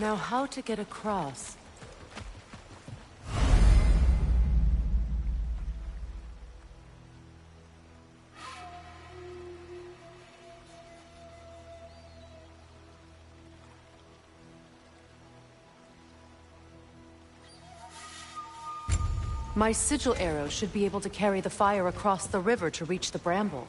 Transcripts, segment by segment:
Now how to get across? My sigil arrow should be able to carry the fire across the river to reach the bramble.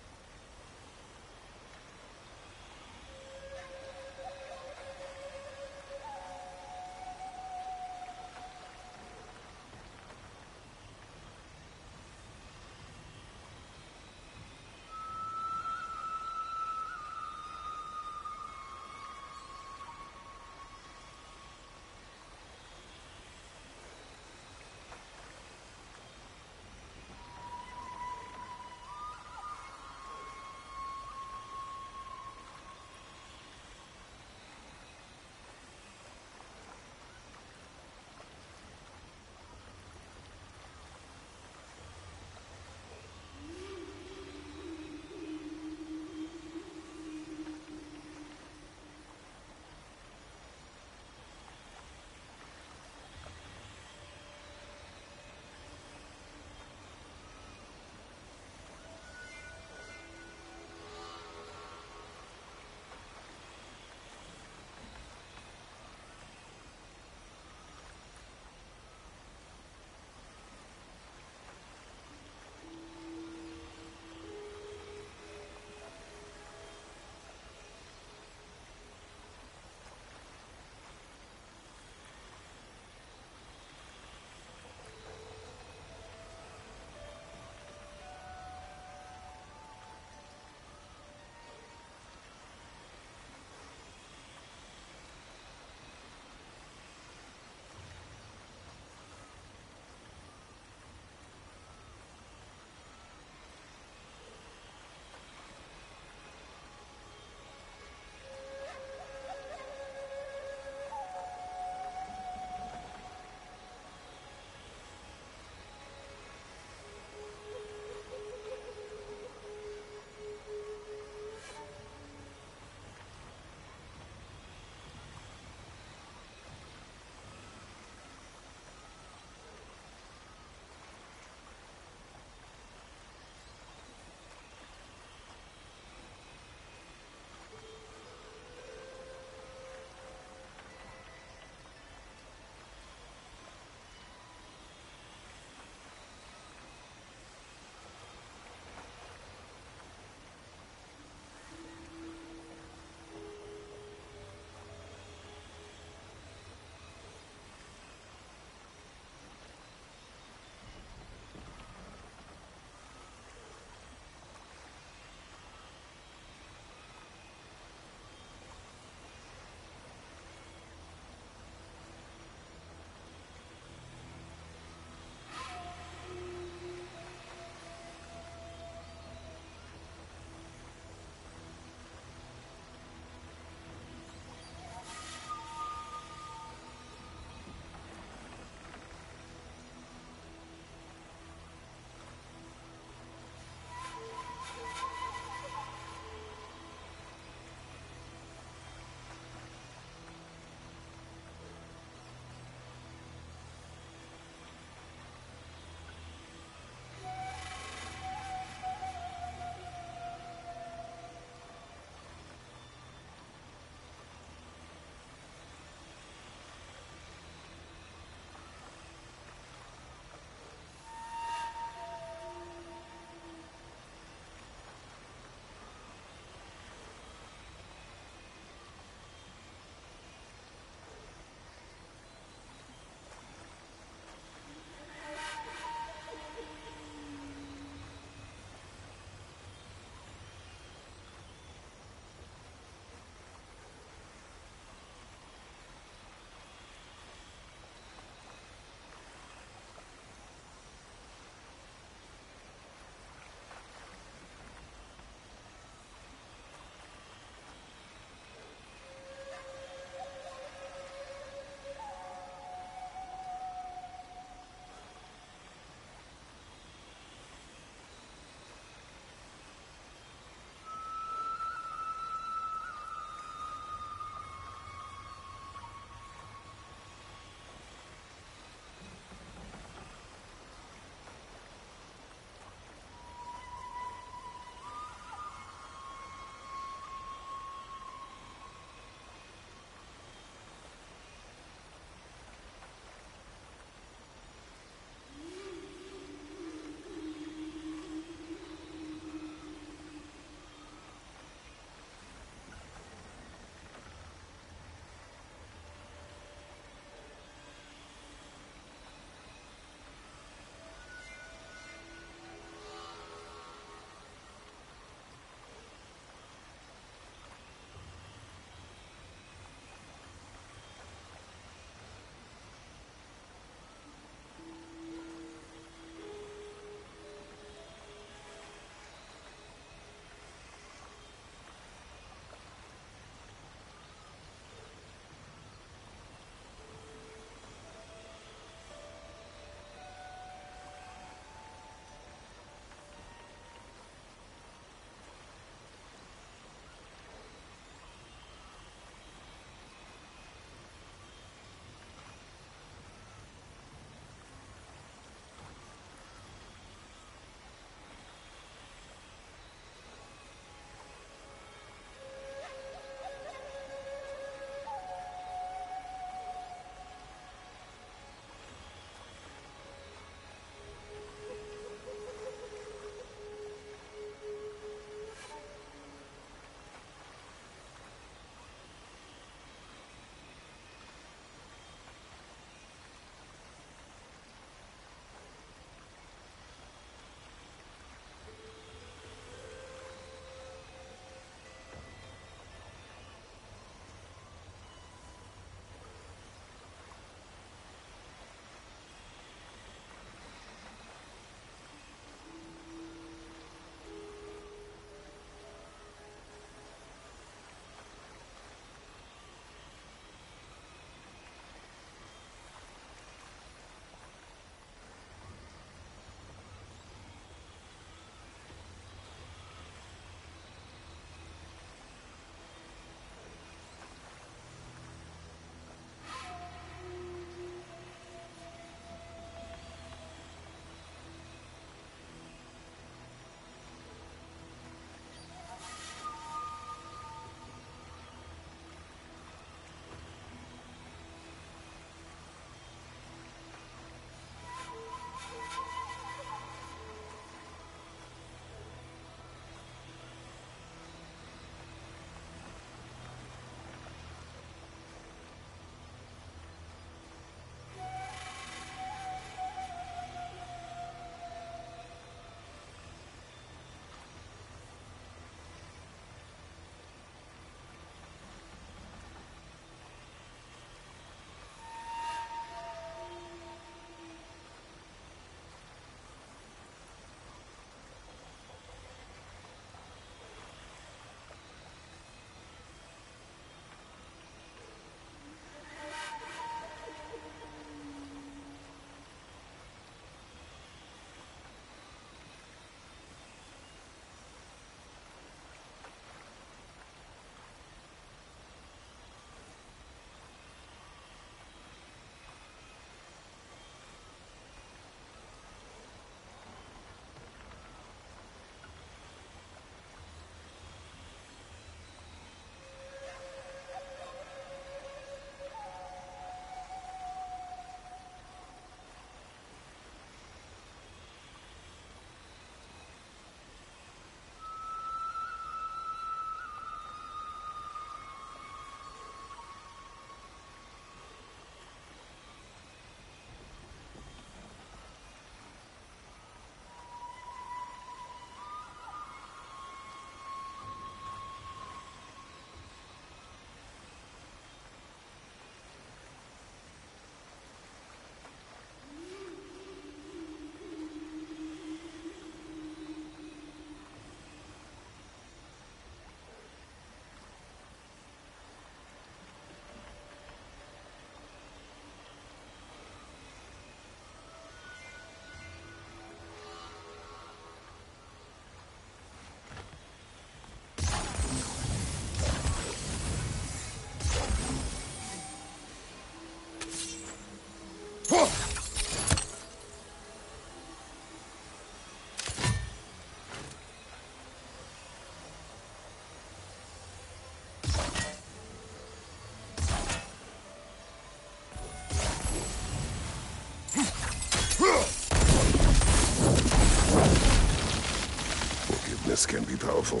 darkness can be powerful,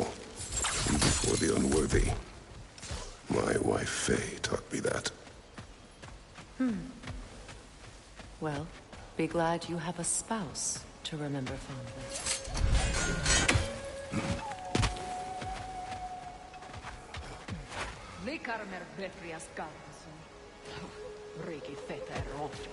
even for the unworthy. My wife Faye taught me that. Well, be glad you have a spouse to remember fondly. Likarmer Betrias Garnson. Riki Feter Rojo.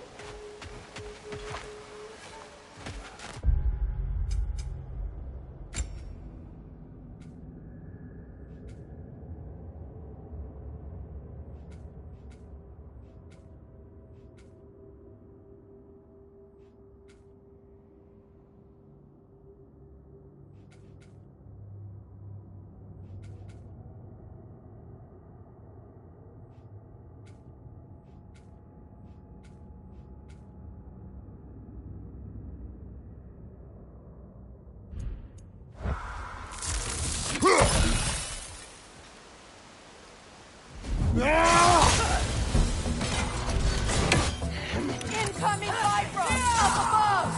Incoming Bifrost! Up above!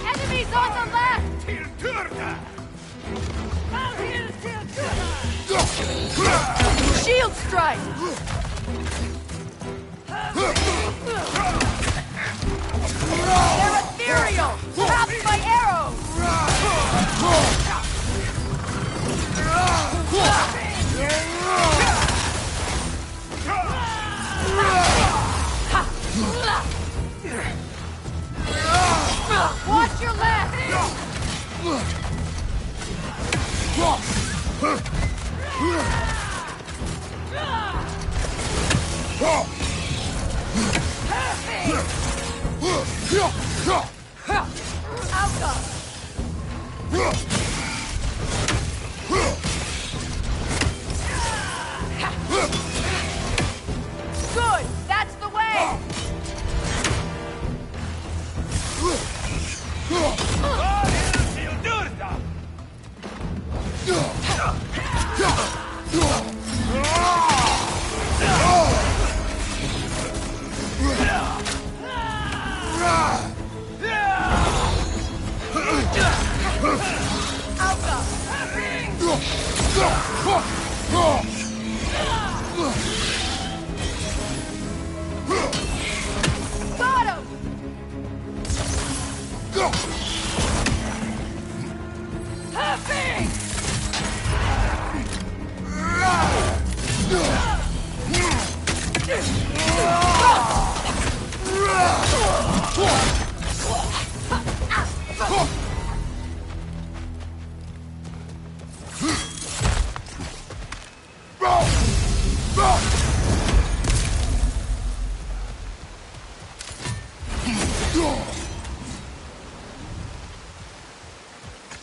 Enemies on the left! Shield strike! They're ethereal! Trapped by arrows! Watch your left! Outcome! Good! That's the way! Got him! Happy!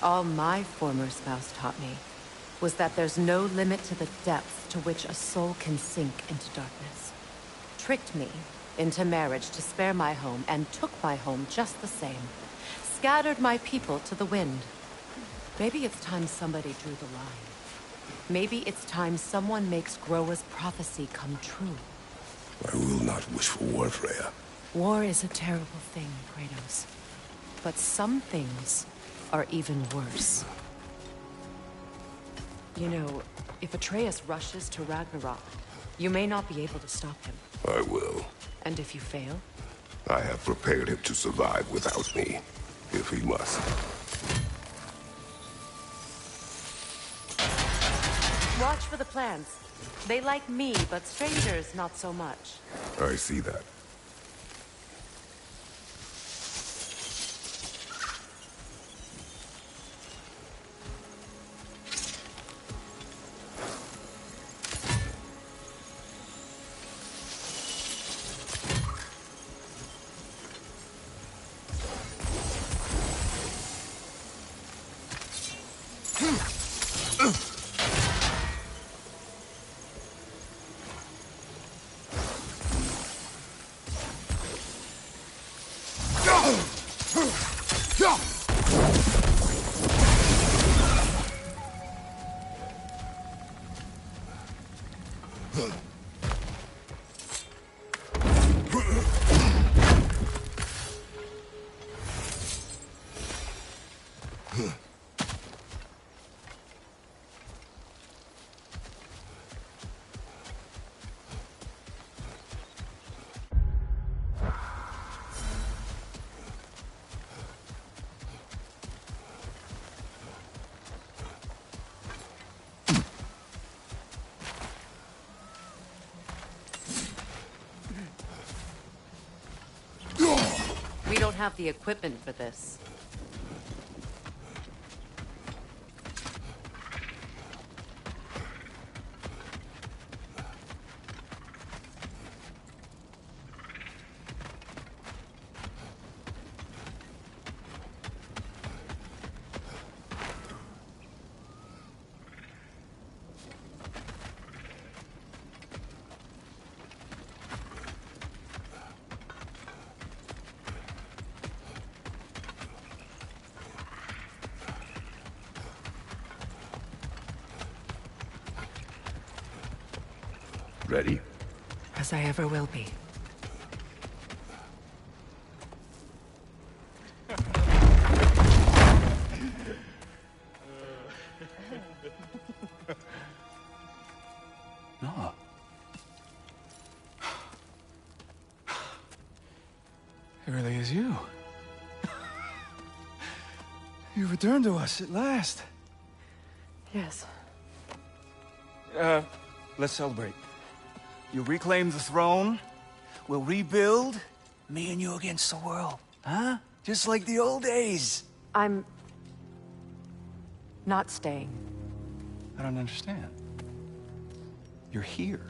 All my former spouse taught me was that there's no limit to the depth to which a soul can sink into darkness. Tricked me into marriage to spare my home and took my home just the same. Scattered my people to the wind. Maybe it's time somebody drew the line. Maybe it's time someone makes Groa's prophecy come true. I will not wish for war, Freya. War is a terrible thing, Kratos. But some things are even worse. You know, if Atreus rushes to Ragnarok, you may not be able to stop him. I will. And if you fail? I have prepared him to survive without me, if he must. Watch for the plants. They like me, but strangers not so much. I see that. have the equipment for this. Ready? As I ever will be. No. It really is you. You returned to us at last. Yes. Let's celebrate. You reclaim the throne, we'll rebuild, me and you against the world. Huh? Just like the old days. I'm... not staying. I don't understand. You're here.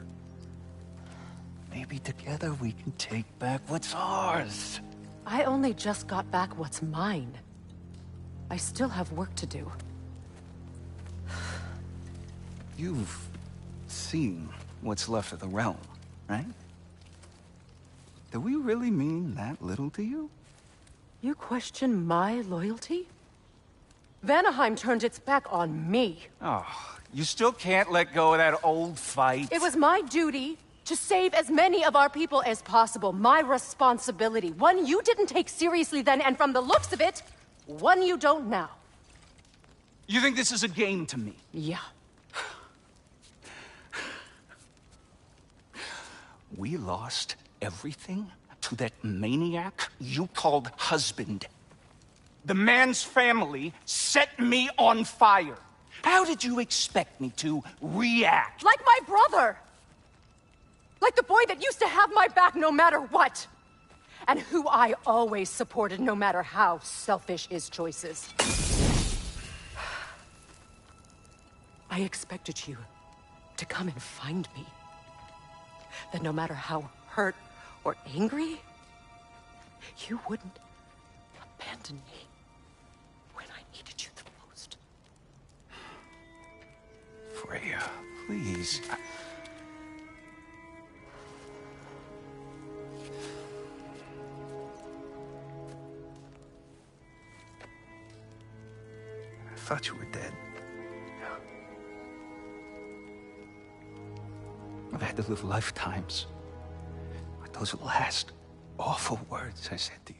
Maybe together we can take back what's ours. I only just got back what's mine. I still have work to do. You've seen what's left of the realm, right? Do we really mean that little to you? You question my loyalty? Vanaheim turned its back on me. Oh, you still can't let go of that old fight? It was my duty to save as many of our people as possible. My responsibility. One you didn't take seriously then, and from the looks of it, one you don't now. You think this is a game to me? Yeah. We lost everything to that maniac you called husband. The man's family set me on fire. How did you expect me to react? Like my brother! Like the boy that used to have my back no matter what! And who I always supported no matter how selfish his choices. I expected you to come and find me. That no matter how hurt or angry, you wouldn't abandon me when I needed you the most. Freya, please. I thought you were dead. I've had to live lifetimes with those last awful words I said to you.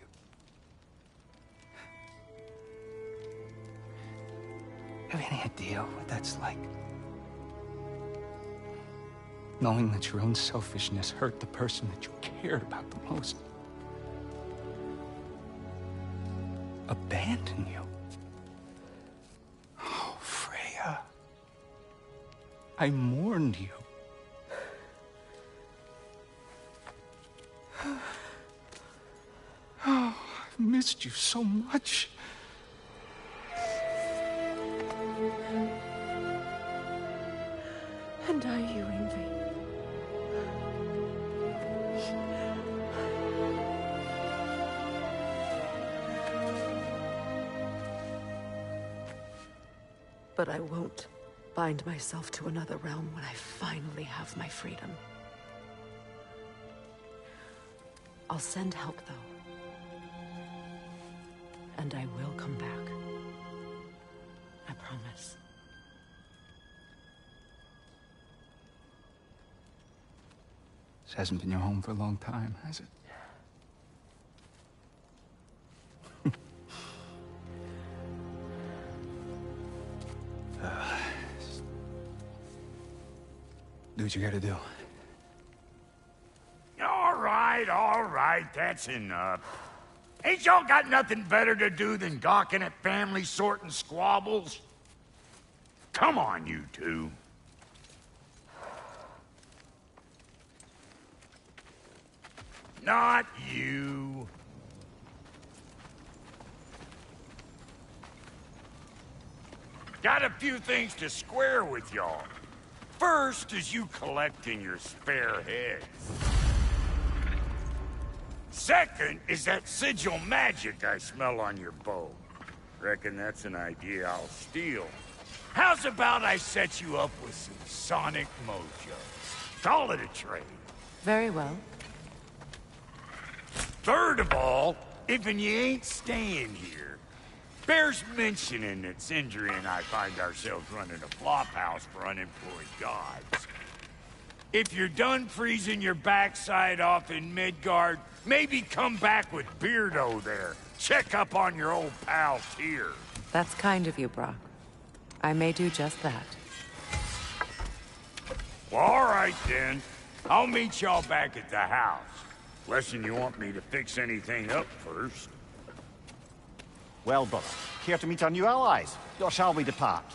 Have any idea what that's like? Knowing that your own selfishness hurt the person that you cared about the most. Abandon you. Oh, Freya. I mourned you. Oh, I've missed you so much. And I you, Ingvi. But I won't bind myself to another realm when I finally have my freedom. I'll send help, though. And I will come back. I promise. This hasn't been your home for a long time, has it? Do what you gotta do. All right, that's enough. Ain't y'all got nothing better to do than gawking at family sorting squabbles? Come on, you two. Not you. Got a few things to square with y'all. First is you collecting your spare heads. Second is that sigil magic I smell on your bow. Reckon that's an idea I'll steal. How's about I set you up with some sonic mojo? Call it a trade. Very well. Third of all, if you ain't staying here, bears mentioning that Sindri and I find ourselves running a flophouse for unemployed gods. If you're done freezing your backside off in Midgard, maybe come back with Beardo there. Check up on your old pal Tyr. That's kind of you, Brock. I may do just that. Well, all right then. I'll meet y'all back at the house. Lesson you want me to fix anything up first. Well, brother, care to meet our new allies? Or shall we depart?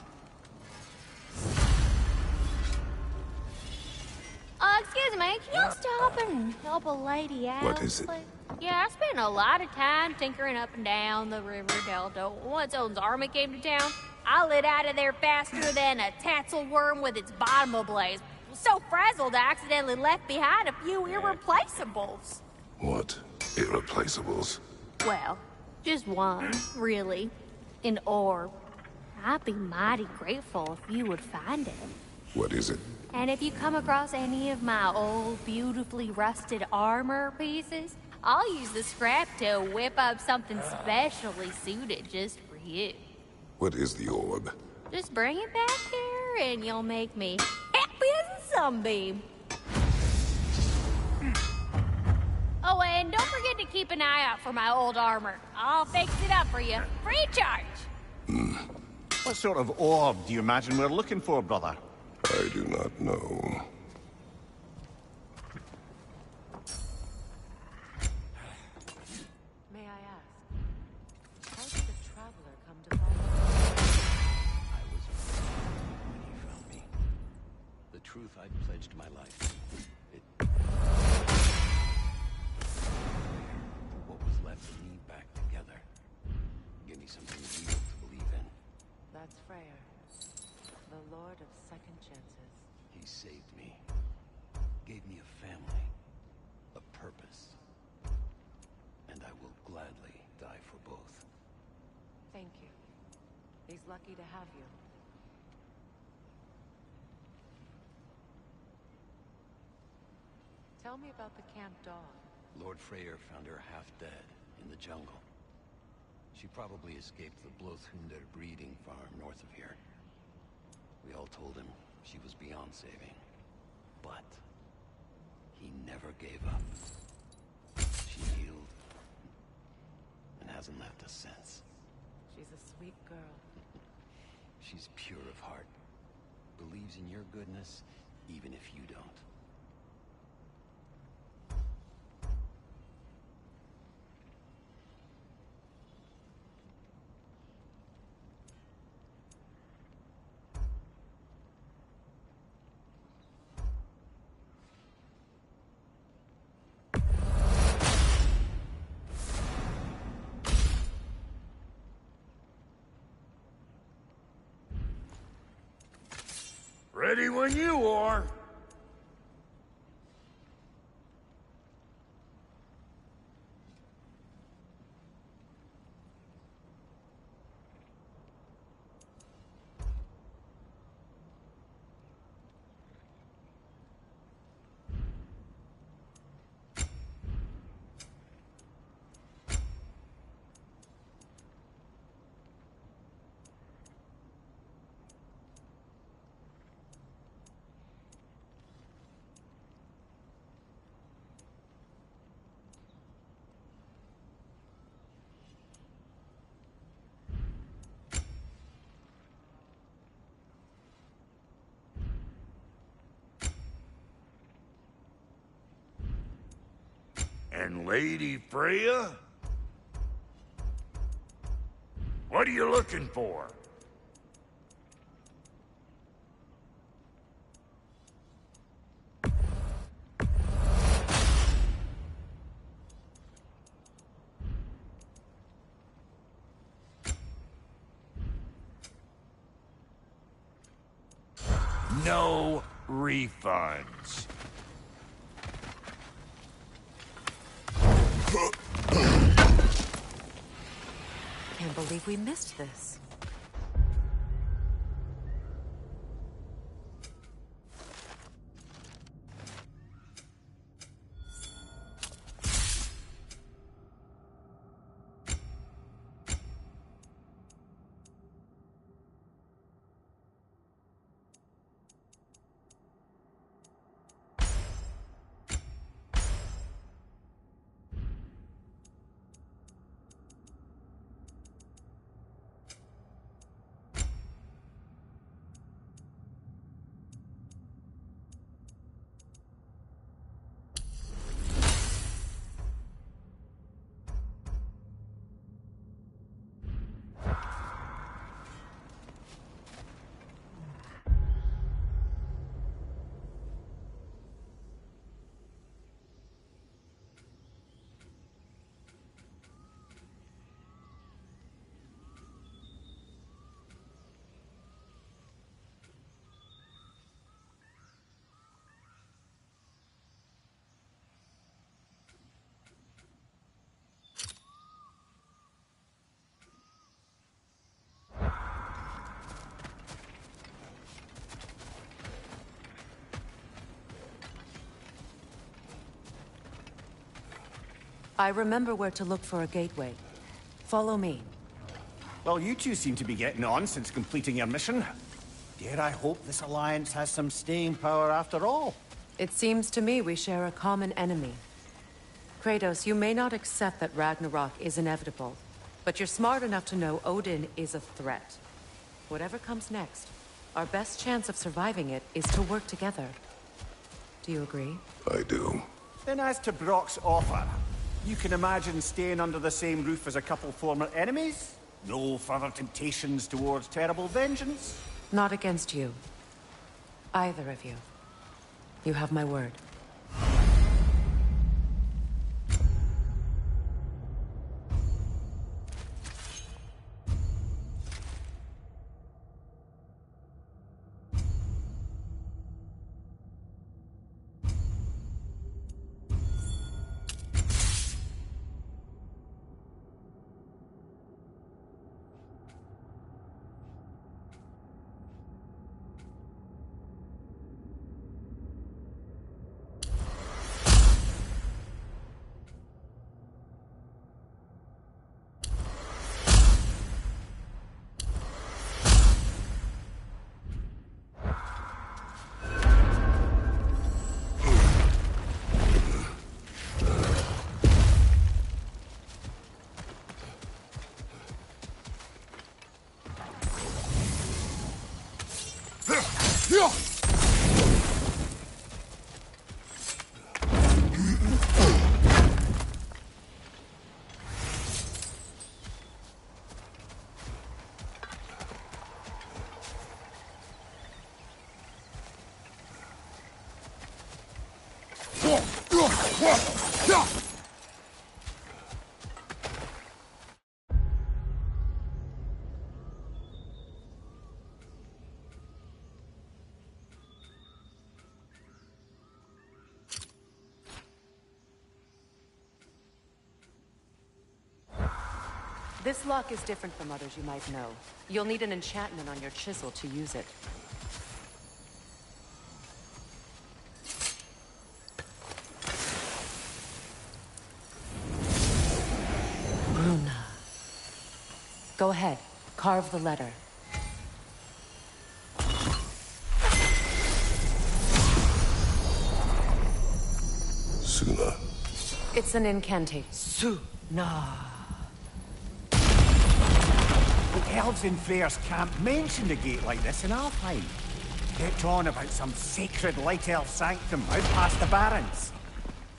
Excuse me, can you stop and help a lady out? What is it? Yeah, I spent a lot of time tinkering up and down the river delta. Once Odin's army came to town, I lit out of there faster than a tassel worm with its bottom ablaze. So frazzled, I accidentally left behind a few irreplaceables. What? Irreplaceables? Well, just one, really. An orb. I'd be mighty grateful if you would find it. What is it? And if you come across any of my old, beautifully rusted armor pieces, I'll use the scrap to whip up something specially suited just for you. What is the orb? Just bring it back here and you'll make me happy as a sunbeam. Oh, and don't forget to keep an eye out for my old armor. I'll fix it up for you, free of charge. What sort of orb do you imagine we're looking for, brother? I do not know. May I ask, how did the Traveler come to follow? I was afraid when he found me. The truth I'd pledged my life. What was left of me back together. Give me something real to believe in. That's Freyr, the Lord of Second Chances. He saved me. Gave me a family. A purpose. And I will gladly die for both. Thank you. He's lucky to have you. Tell me about the camp dog. Lord Freyr found her half dead in the jungle. She probably escaped the Blothunder breeding farm north of here. We all told him she was beyond saving. But he never gave up. She healed and hasn't left us since. She's a sweet girl. She's pure of heart. Believes in your goodness, even if you don't. Ready when you are. And Lady Freya? What are you looking for? No refunds. Can't believe we missed this. I remember where to look for a gateway. Follow me. Well, you two seem to be getting on since completing your mission. Dare I hope this alliance has some staying power after all? It seems to me we share a common enemy. Kratos, you may not accept that Ragnarok is inevitable, but you're smart enough to know Odin is a threat. Whatever comes next, our best chance of surviving it is to work together. Do you agree? I do. Then as to Brock's offer, you can imagine staying under the same roof as a couple former enemies? No further temptations towards terrible vengeance? Not against you. Either of you. You have my word. This lock is different from others you might know. You'll need an enchantment on your chisel to use it. Bruna. Go ahead. Carve the letter. Suna. It's an incantation. Suna. The elves in Freyr's camp mentioned a gate like this in Alfheim. Kept on about some sacred light elf sanctum out past the Barrens.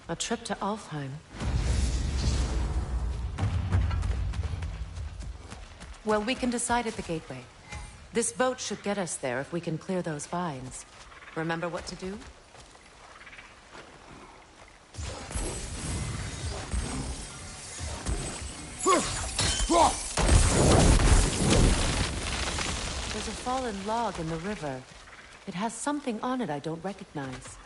A trip to Alfheim. Well, we can decide at the gateway. This boat should get us there if we can clear those vines. Remember what to do? There's a fallen log in the river. It has something on it I don't recognize.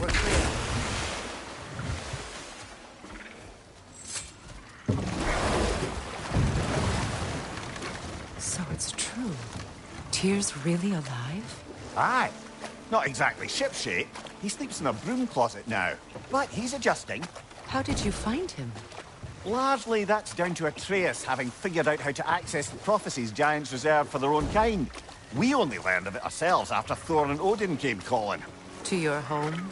We're clear. So it's true. Tyr's really alive? Aye. Not exactly shipshape. He sleeps in a broom closet now. But he's adjusting. How did you find him? Largely, that's down to Atreus having figured out how to access the prophecies giants reserve for their own kind. We only learned of it ourselves after Thor and Odin came calling. To your home?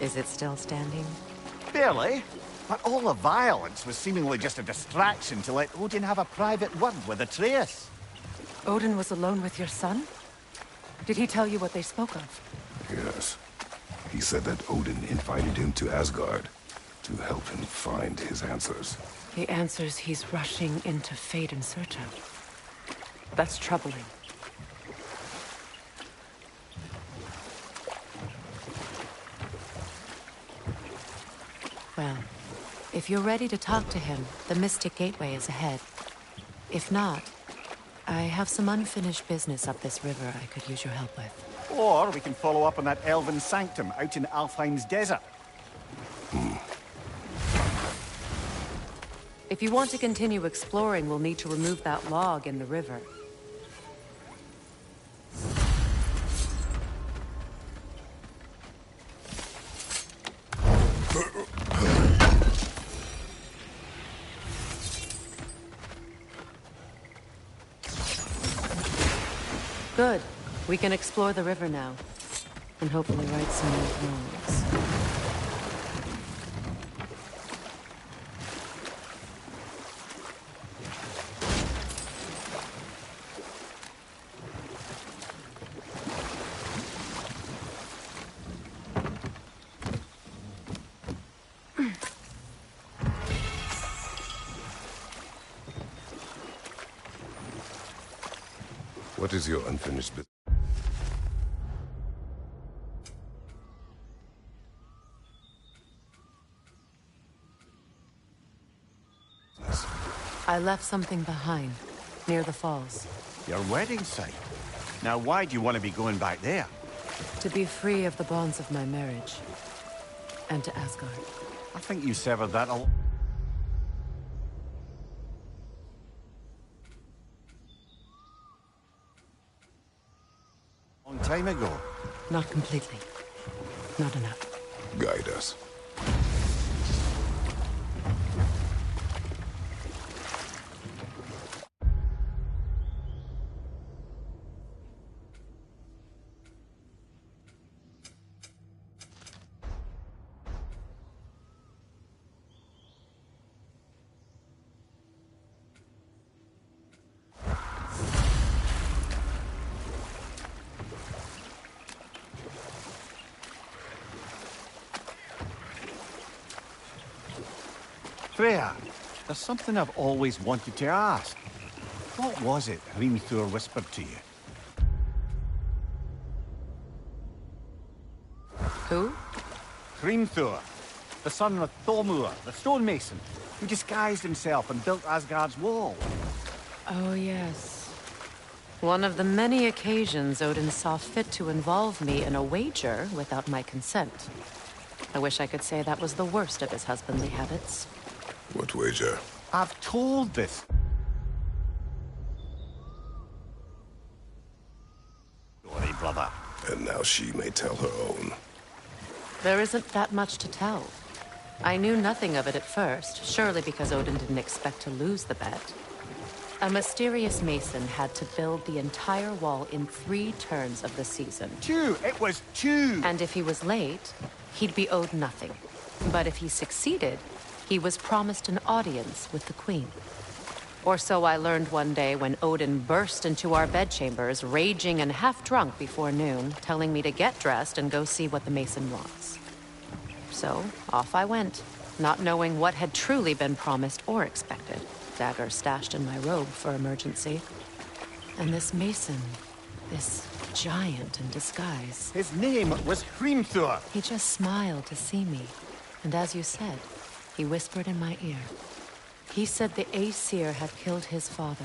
Is it still standing? Barely. But all the violence was seemingly just a distraction to let Odin have a private word with Atreus. Odin was alone with your son? Did he tell you what they spoke of? Yes. He said that Odin invited him to Asgard to help him find his answers. The answers he's rushing into fate in search of. That's troubling. Well, if you're ready to talk to him, the Mystic Gateway is ahead. If not, I have some unfinished business up this river I could use your help with. Or we can follow up on that elven sanctum out in Alfheim's desert. If you want to continue exploring, we'll need to remove that log in the river. Good. We can explore the river now. And hopefully right some old wrongs. What is your unfinished business? I left something behind, near the falls. Your wedding site. Now why do you want to be going back there? To be free of the bonds of my marriage. And to Asgard. I think you severed that a long time ago. Not completely. Not enough. Guide us. Freya, there's something I've always wanted to ask. What was it Hrimthur whispered to you? Who? Hrimthur, the son of Thormur, the stonemason, who disguised himself and built Asgard's wall. Oh, yes. One of the many occasions Odin saw fit to involve me in a wager without my consent. I wish I could say that was the worst of his husbandly habits. What wager? I've told this. Sorry, brother. And now she may tell her own. There isn't that much to tell. I knew nothing of it at first, surely because Odin didn't expect to lose the bet. A mysterious mason had to build the entire wall in 3 turns of the season. 2! It was 2! And if he was late, he'd be owed nothing. But if he succeeded, he was promised an audience with the queen. Or so I learned one day when Odin burst into our bedchambers, raging and half-drunk before noon, telling me to get dressed and go see what the mason wants. So, off I went, not knowing what had truly been promised or expected. Dagger stashed in my robe for emergency. And this mason, this giant in disguise. His name was Hrimthur. He just smiled to see me. And as you said, he whispered in my ear. He said the Aesir had killed his father,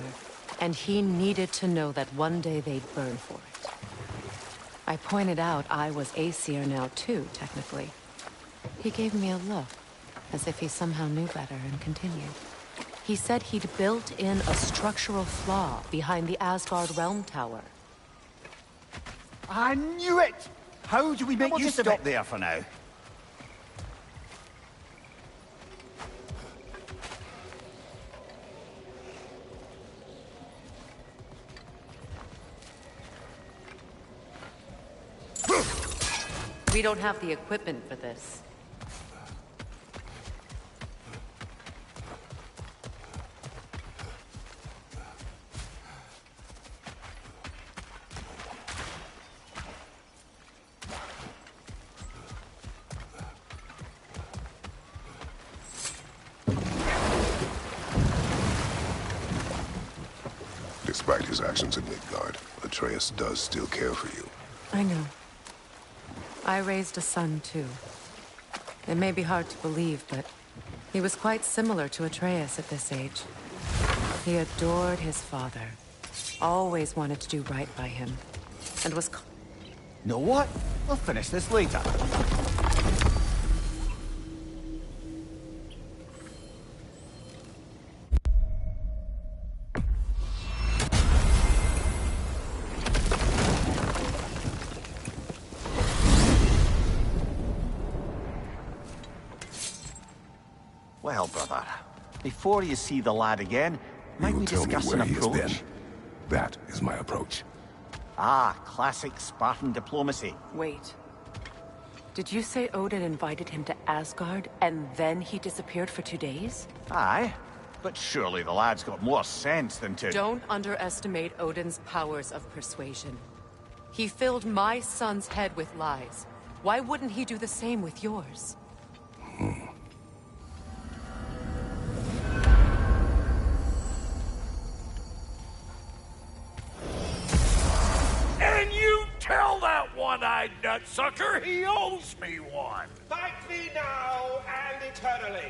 and he needed to know that one day they'd burn for it. I pointed out I was Aesir now too, technically. He gave me a look, as if he somehow knew better, and continued. He said he'd built in a structural flaw behind the Asgard Realm Tower. I knew it! How do we make you stop there for now? We don't have the equipment for this. Despite his actions in Midgard, Atreus does still care for you. I know. I raised a son, too. It may be hard to believe, but he was quite similar to Atreus at this age. He adored his father, always wanted to do right by him, and was... Know what? We'll finish this later. Well, brother, before you see the lad again, might we discuss an approach? That is my approach. Ah, classic Spartan diplomacy. Wait. Did you say Odin invited him to Asgard, and then he disappeared for 2 days? Aye, but surely the lad's got more sense than to... Don't underestimate Odin's powers of persuasion. He filled my son's head with lies. Why wouldn't he do the same with yours? Tell that one-eyed nutsucker he owes me one! Fight me now and eternally!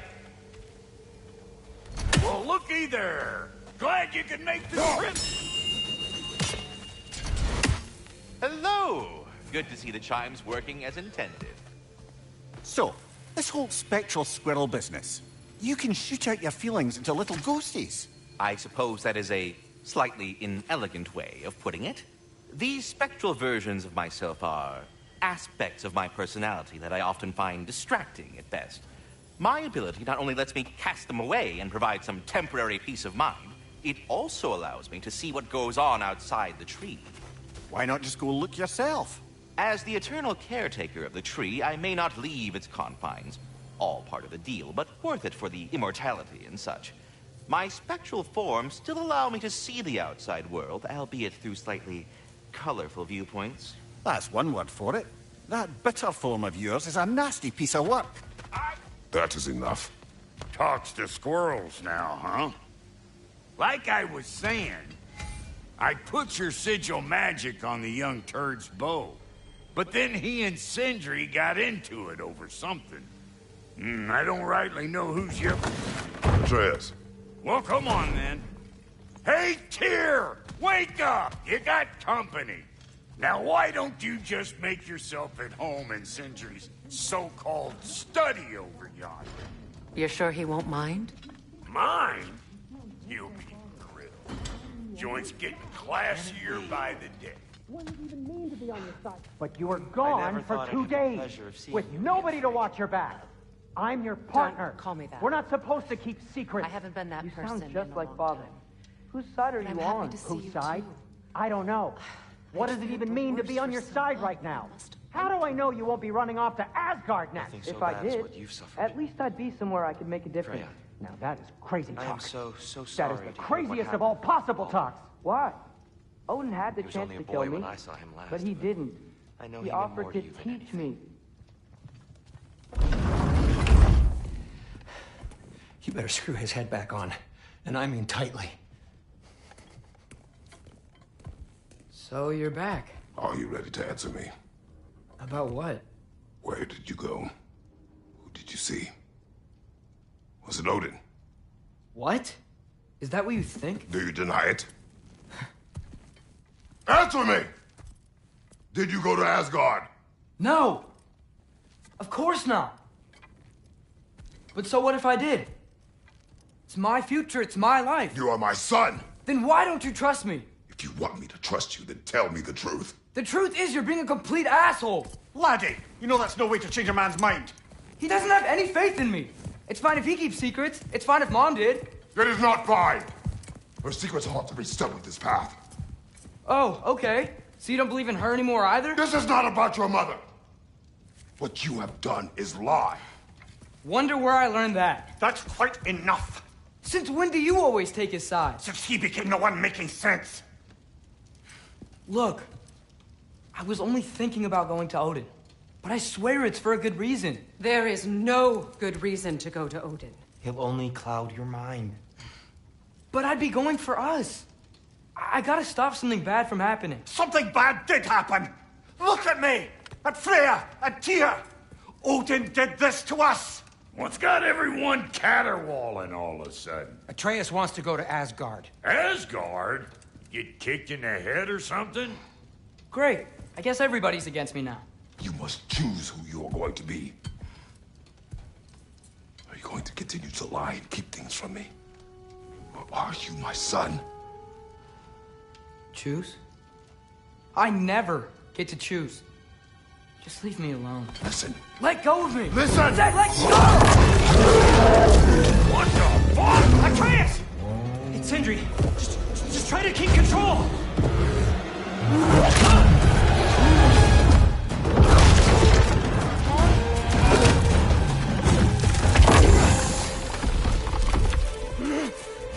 Well, looky there! Glad you can make the trip! Hello! Good to see the chimes working as intended. So, this whole spectral squirrel business, you can shoot out your feelings into little ghosties. I suppose that is a slightly inelegant way of putting it. These spectral versions of myself are aspects of my personality that I often find distracting at best. My ability not only lets me cast them away and provide some temporary peace of mind, it also allows me to see what goes on outside the tree. Why not just go look yourself? As the eternal caretaker of the tree, I may not leave its confines. All part of the deal, but worth it for the immortality and such. My spectral forms still allow me to see the outside world, albeit through slightly colorful viewpoints. That's one word for it. That bitter form of yours is a nasty piece of work. That is enough. Talks to squirrels now, huh? Like I was saying, I put your sigil magic on the young turd's bow. But then he and Sindri got into it over something. I don't rightly know who's your... Atreus. Well, come on, then. Hey, Tyr! Wake up! You got company. Now, why don't you just make yourself at home in Sindri's so-called study over yonder? You're sure he won't mind? Mine? You'll be thrilled. Joint's getting classier by the day. But you were gone for 2 days, with nobody to watch your back. I'm your partner. Don't call me that. We're not supposed to keep secrets. I haven't been that person sound just in a like long father. time. Whose side are But I'm you happy on? to see Whose you side? too. I don't know. What does it even mean to be on your side right now? How do I know you won't be running off to Asgard next? If I did, at least I'd be somewhere I could make a difference. Now that is crazy talk. I am so sorry. That is the craziest of all possible talks. Why? Odin had the He was chance only a to boy kill me, when I saw him last, but he didn't. I know He he meant offered more to to you than teach anything. me. You better screw his head back on, and I mean tightly. So you're back. Are you ready to answer me? About what? Where did you go? Who did you see? Was it Odin? What? Is that what you think? Do you deny it? Answer me! Did you go to Asgard? No! Of course not! But so what if I did? It's my future, it's my life. You are my son! Then why don't you trust me? If you want me to trust you, then tell me the truth. The truth is you're being a complete asshole! Laddie, you know that's no way to change a man's mind. He doesn't have any faith in me. It's fine if he keeps secrets. It's fine if Mom did. It is not fine! Her secrets ought to be stuck with this path. Oh, okay. So you don't believe in her anymore either? This is not about your mother. What you have done is lie. Wonder where I learned that. That's quite enough. Since when do you always take his side? Since he became the one making sense. Look, I was only thinking about going to Odin. But I swear it's for a good reason. There is no good reason to go to Odin. He'll only cloud your mind. But I'd be going for us. I gotta stop something bad from happening. Something bad did happen. Look at me, at Freya, at Tyr. Odin did this to us. What's got everyone caterwauling all of a sudden? Atreus wants to go to Asgard. Asgard? Get kicked in the head or something? Great. I guess everybody's against me now. You must choose who you are going to be. Are you going to continue to lie and keep things from me? Or are you my son? Choose? I never get to choose. Just leave me alone. Listen. Let go of me! Listen! I said let go! What the fuck? Atreus! It's Sindri. Just try to keep control!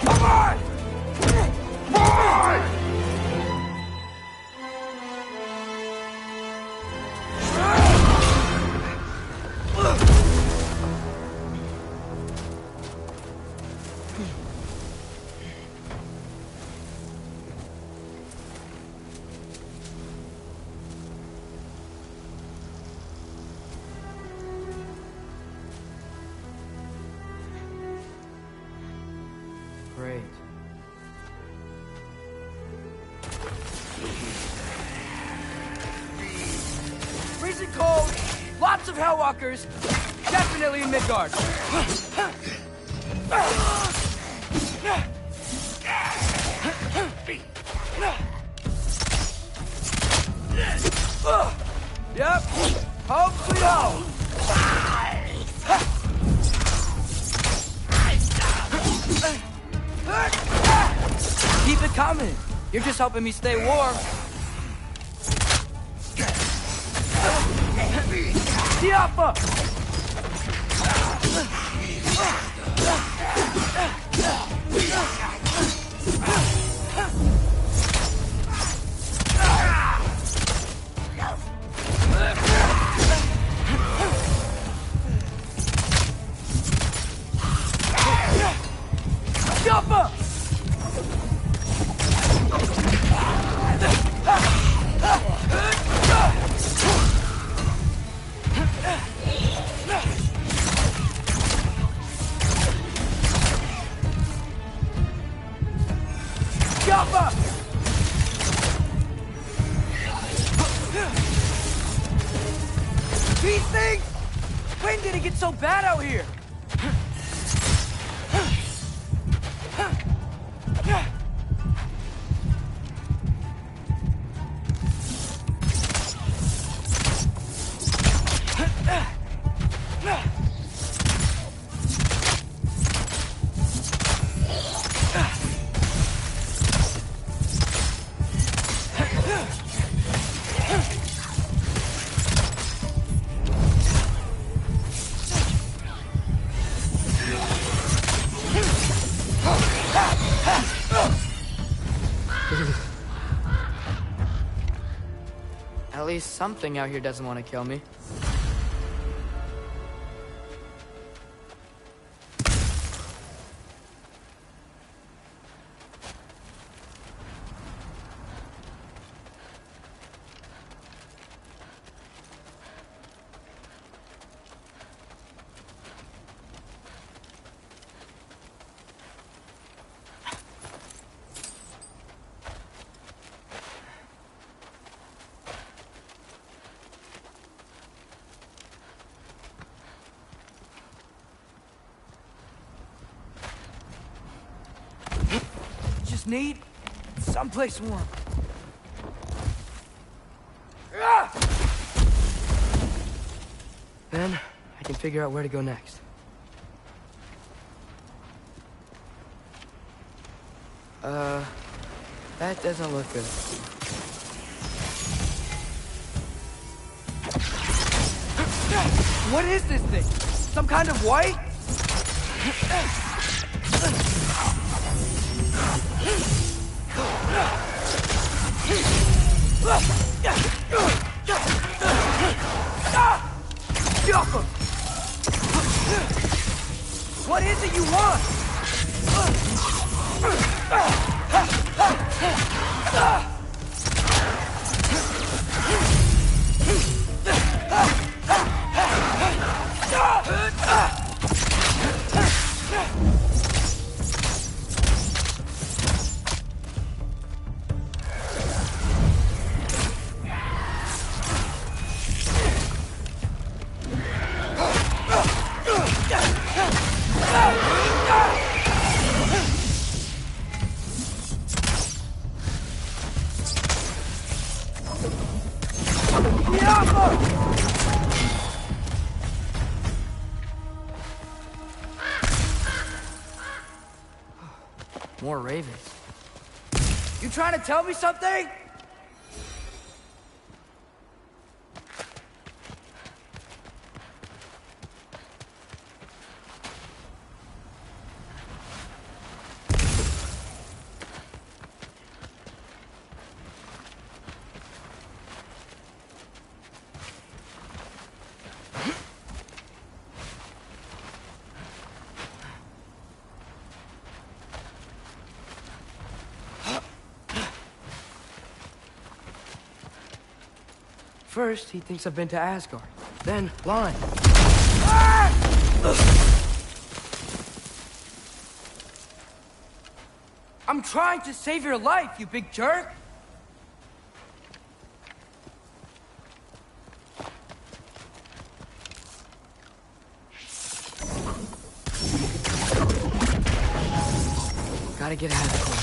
Come on! Boy! Great. Freezing cold, lots of Hellwalkers, definitely in Midgard. Yep, home sweet home. Keep it coming. You're just helping me stay warm. Tiafa! Tiafa! Jumper! These things? When did it get so bad out here? At least something out here doesn't want to kill me. just need someplace warm. Then I can figure out where to go next. That doesn't look good. What is this thing? Some kind of white? What is it you want? More ravens. You trying to tell me something? First, he thinks I've been to Asgard. Then, blind. I'm trying to save your life, you big jerk! Gotta get out of the corner.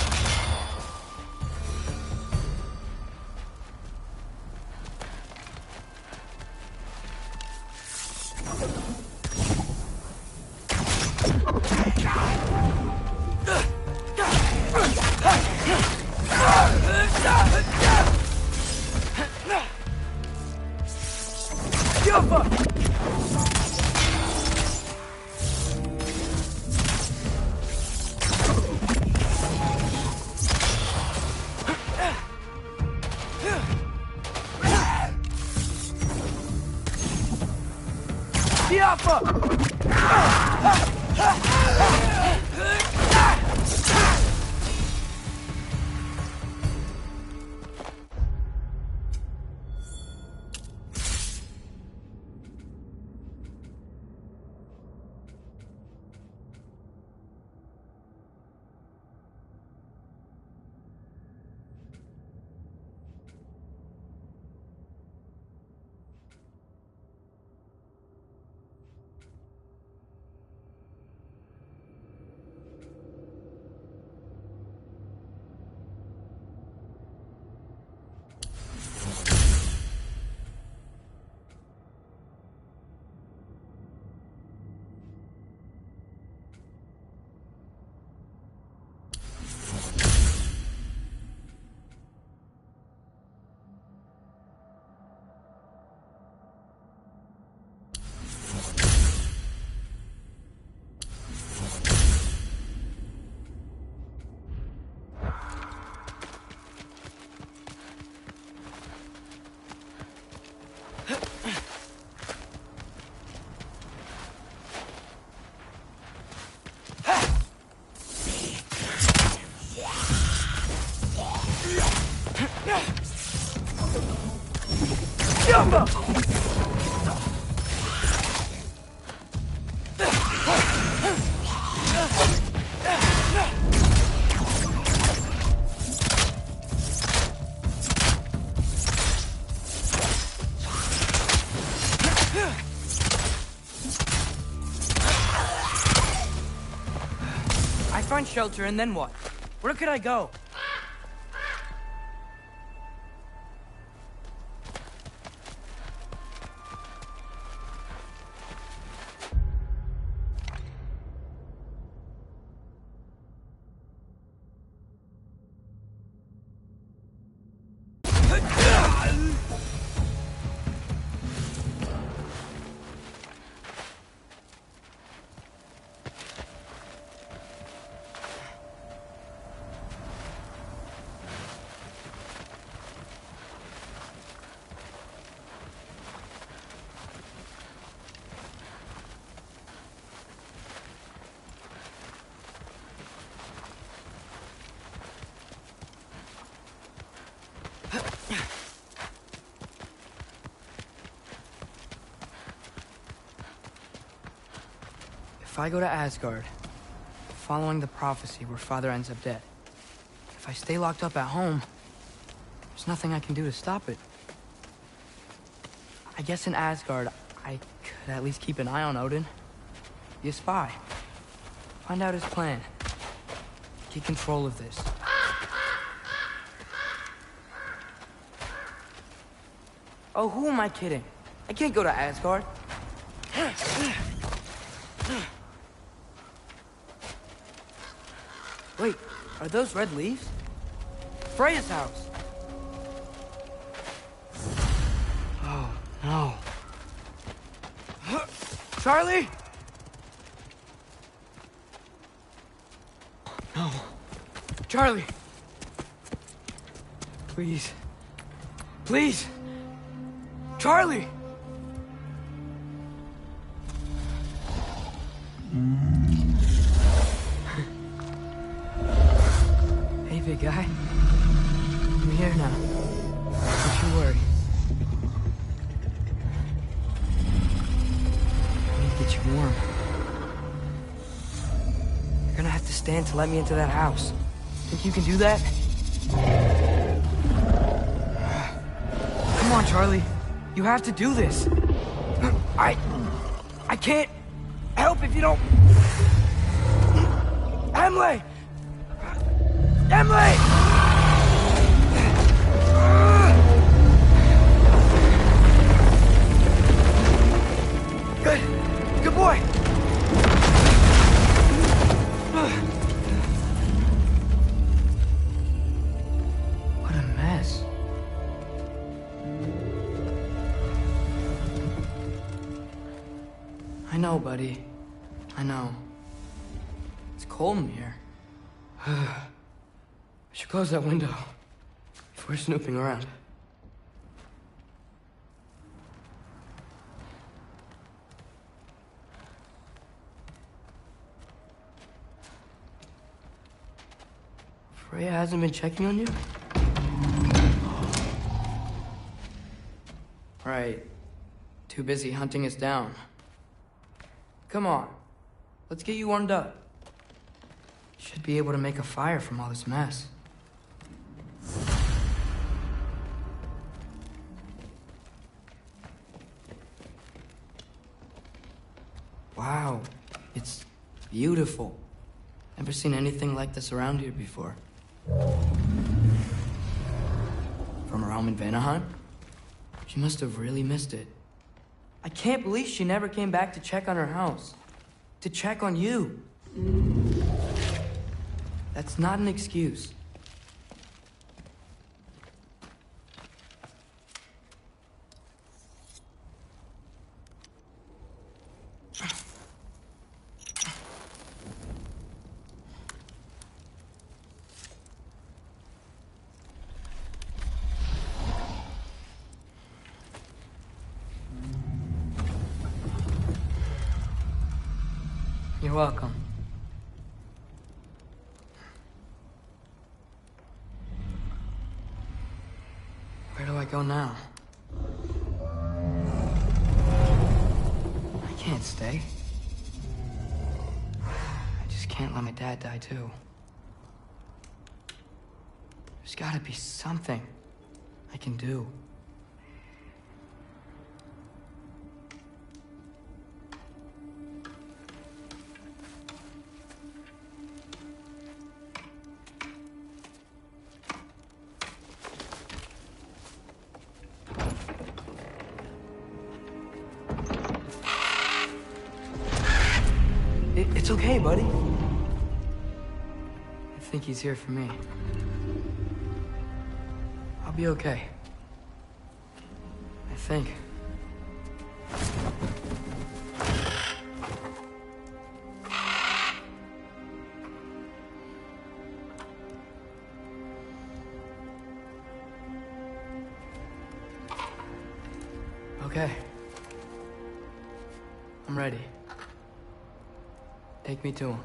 Find shelter, and then what? Where could I go? If I go to Asgard, following the prophecy where Father ends up dead, if I stay locked up at home, there's nothing I can do to stop it. I guess in Asgard, I could at least keep an eye on Odin. Be a spy. Find out his plan. Get control of this. Oh, who am I kidding? I can't go to Asgard. Wait, are those red leaves? Freya's house! Oh, no. Charlie! No. Charlie! Please. Please! Charlie! Hey, big guy. I'm here now. Don't you worry. I need to get you warm. You're gonna have to stand to let me into that house. Think you can do that? Come on, Charlie. You have to do this. I can't help if you don't... Emily! Emily! Good. Good boy. What a mess. I know, buddy. I know. It's cold in here. I should close that window if we're snooping around. Freya hasn't been checking on you? Right. Too busy hunting us down. Come on. Let's get you warmed up. Should be able to make a fire from all this mess. Wow. It's beautiful. Never seen anything like this around here before. From her home in Vanaheim? She must have really missed it. I can't believe she never came back to check on her house. To check on you. That's not an excuse. You're welcome. Where do I go now? I can't stay. I just can't let my dad die too. There's gotta be something I can do. okay, buddy? I think he's here for me. I'll be okay. I think. Okay. I'm ready. Take me to him.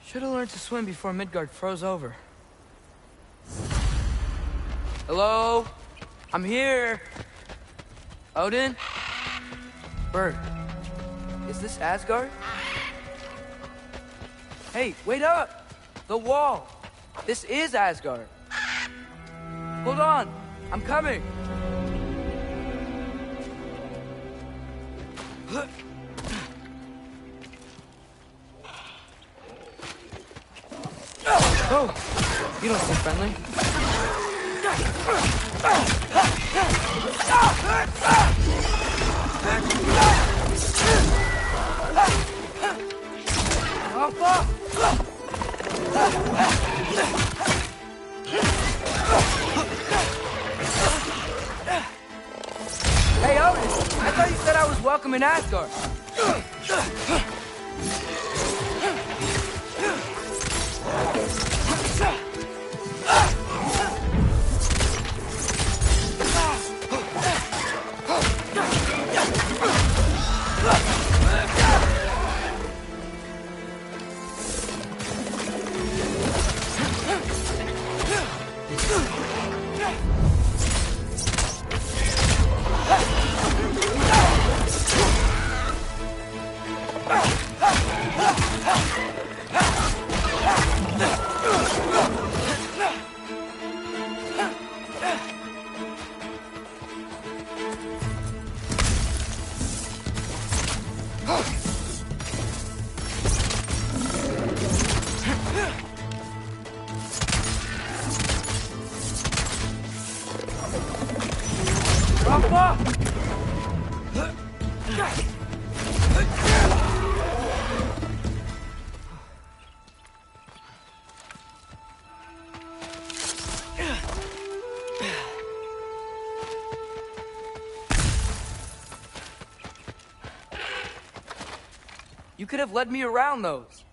Should have learned to swim before Midgard froze over. Hello? I'm here. Odin? Bert, is this Asgard? Hey, wait up! The wall! This is Asgard. Hold on, I'm coming. Oh, you don't seem friendly. Hey, Odin, I thought you said I was welcome in Asgard. You could have led me around those.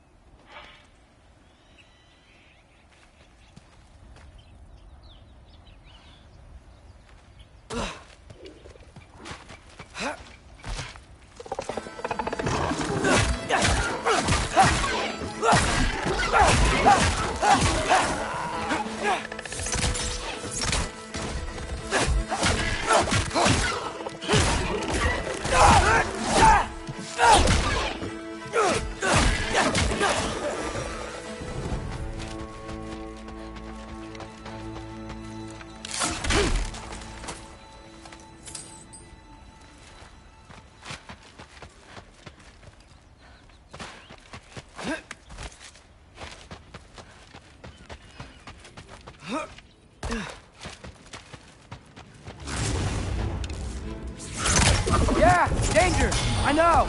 Yeah, danger! I know!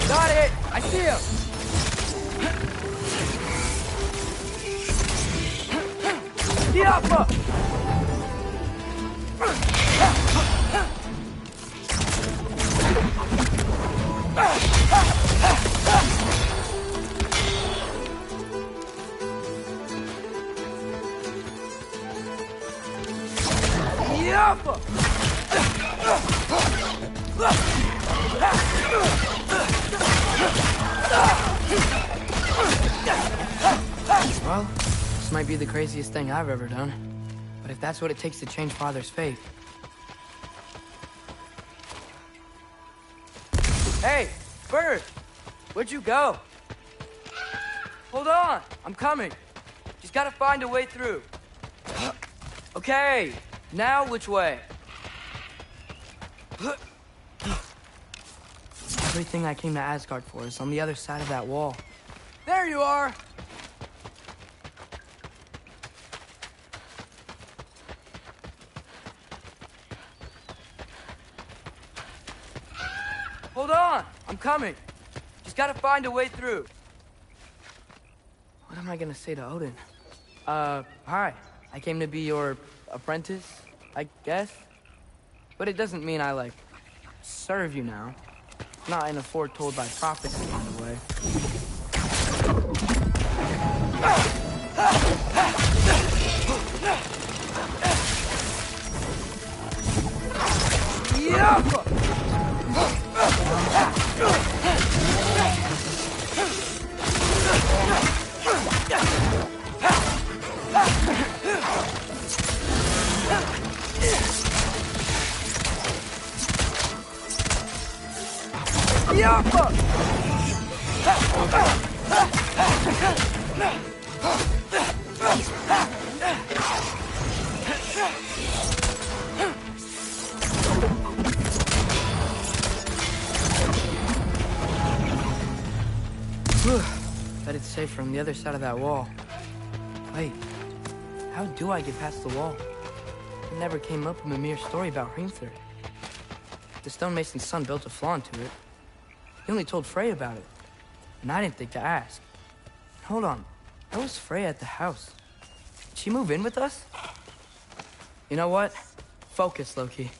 Got it! I see him! Yappa! Yappa! Well, this might be the craziest thing I've ever done. But if that's what it takes to change Father's fate... Hey, Bird! Where'd you go? Hold on, I'm coming. Just gotta find a way through. Okay, now which way? Everything I came to Asgard for is on the other side of that wall. There you are! Hold on! I'm coming! Just gotta find a way through. What am I gonna say to Odin? Hi. I came to be your apprentice, I guess? But it doesn't mean I, like, serve you now. Not in a foretold by prophecy kind of way. Bet it's safe from the other side of that wall. Wait, how do I get past the wall? It never came up in Mimir's story about Hrimthur. The stonemason's son built a flaw into it. He only told Frey about it, and I didn't think to ask. Hold on, how was Frey at the house? Did she move in with us? You know what? Focus, Loki.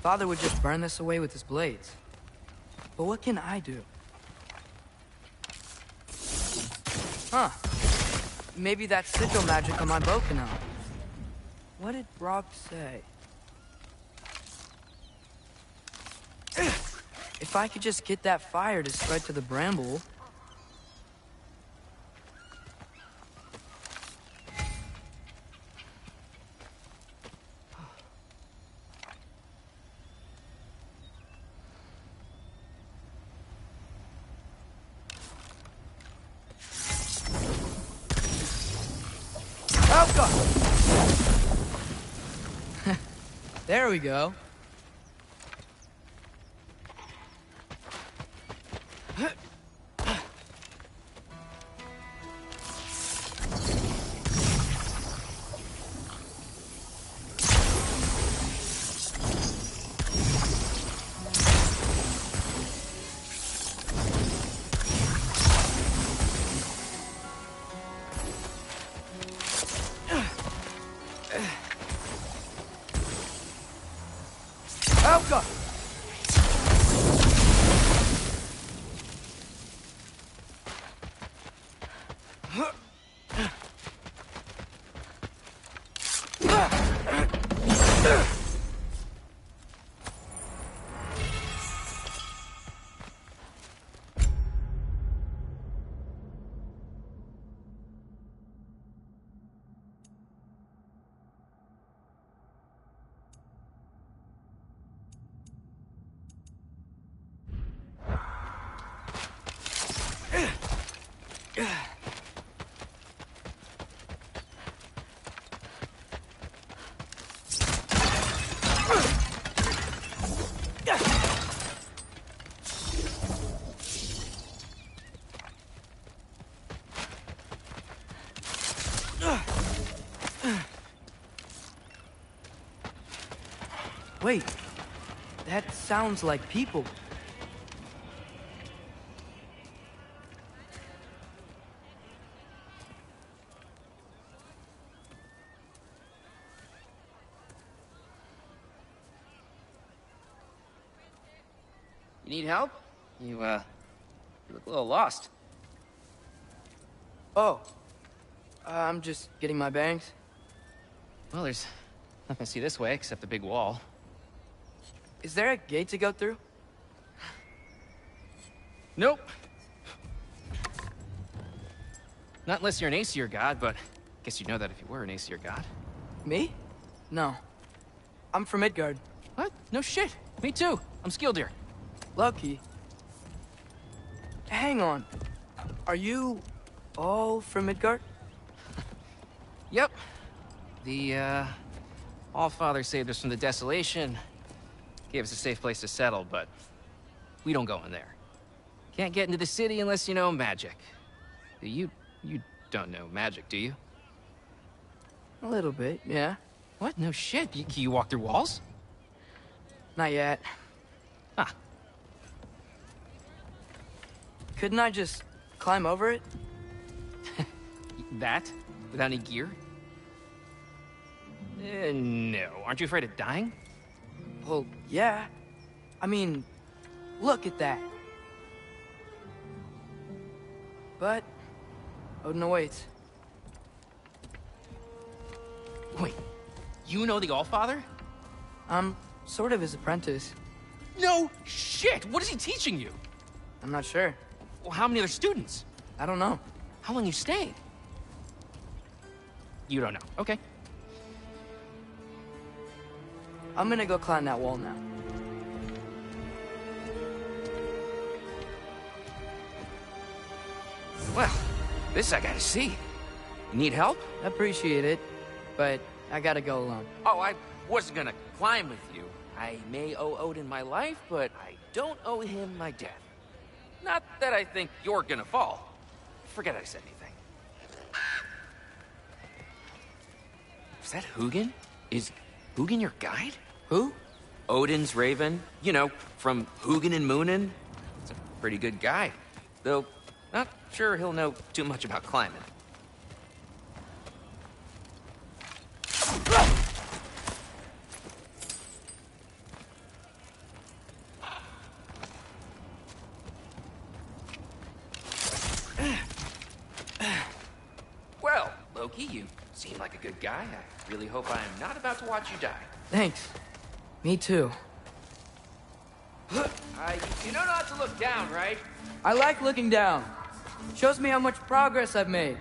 Father would just burn this away with his blades. But what can I do? Huh. Maybe that's sigil magic on my bow can help. What did Brock say? If I could just get that fire to spread to the bramble... There we go. Wait, that sounds like people. You need help? You look a little lost. Oh, I'm just getting my bearings. Well, there's nothing to see this way except the big wall. Is there a gate to go through? Nope. Not unless you're an Aesir god, but I guess you'd know that if you were an Aesir god. Me? No. I'm from Midgard. What? No shit. Me too. I'm Skildir. Lucky. Hang on. Are you all from Midgard? Yep. The, Allfather saved us from the desolation. Gave us a safe place to settle, but we don't go in there. Can't get into the city unless you know magic. You don't know magic, do you? A little bit, yeah. What? No shit. Can you walk through walls? Not yet. Huh. Couldn't I just climb over it? That? Without any gear? No. Aren't you afraid of dying? Well, yeah. I mean, look at that. But Odin awaits. Wait, you know the Allfather? I'm sort of his apprentice. No shit! What is he teaching you? I'm not sure. Well, how many other students? I don't know. How long you staying? You don't know. Okay. I'm gonna go climb that wall now. Well, this I gotta see. You need help? Appreciate it, but I gotta go alone. Oh, I wasn't gonna climb with you. I may owe Odin my life, but I don't owe him my death. Not that I think you're gonna fall. Forget I said anything. Is that Hugin? Is Hugin your guide? Who? Odin's raven. You know, from Hugin and Munin. He's a pretty good guy. Though, not sure he'll know too much about climbing. Well, Loki, you seem like a good guy. I really hope I am not about to watch you die. Thanks. Me too. You know not to look down, right? I like looking down. Shows me how much progress I've made.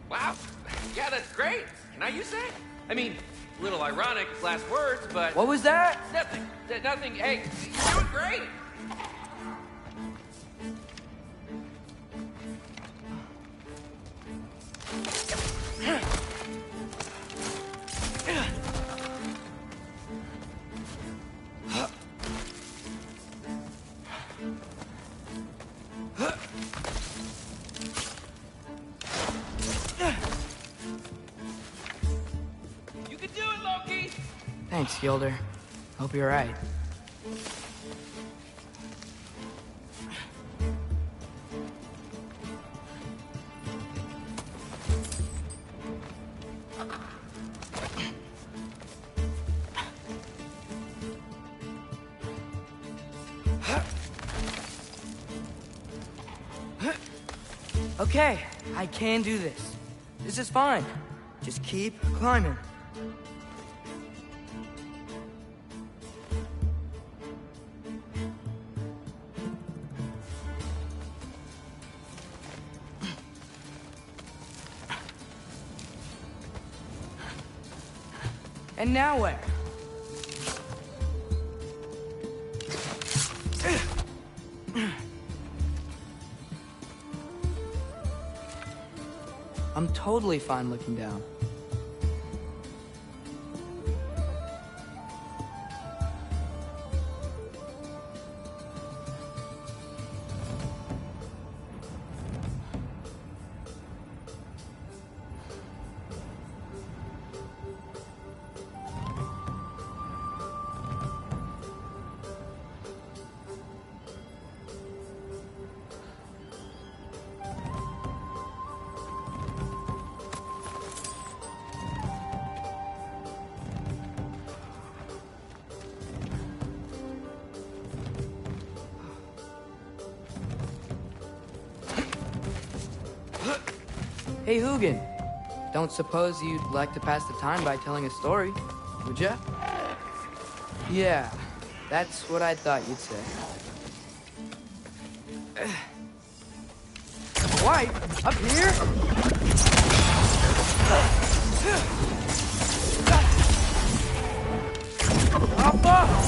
Wow. Yeah, that's great. Can I use that? I mean, a little ironic, last words, but... What was that? Nothing. Nothing. Hey, you're doing great. You can do it, Loki! Thanks, Gilder. Hope you're right. Okay, I can do this. This is fine. Just keep climbing. And now where? I'm totally fine looking down. Hey, Hugin. Don't suppose you'd like to pass the time by telling a story, would ya? Yeah, that's what I thought you'd say. Wife? Up here? Papa!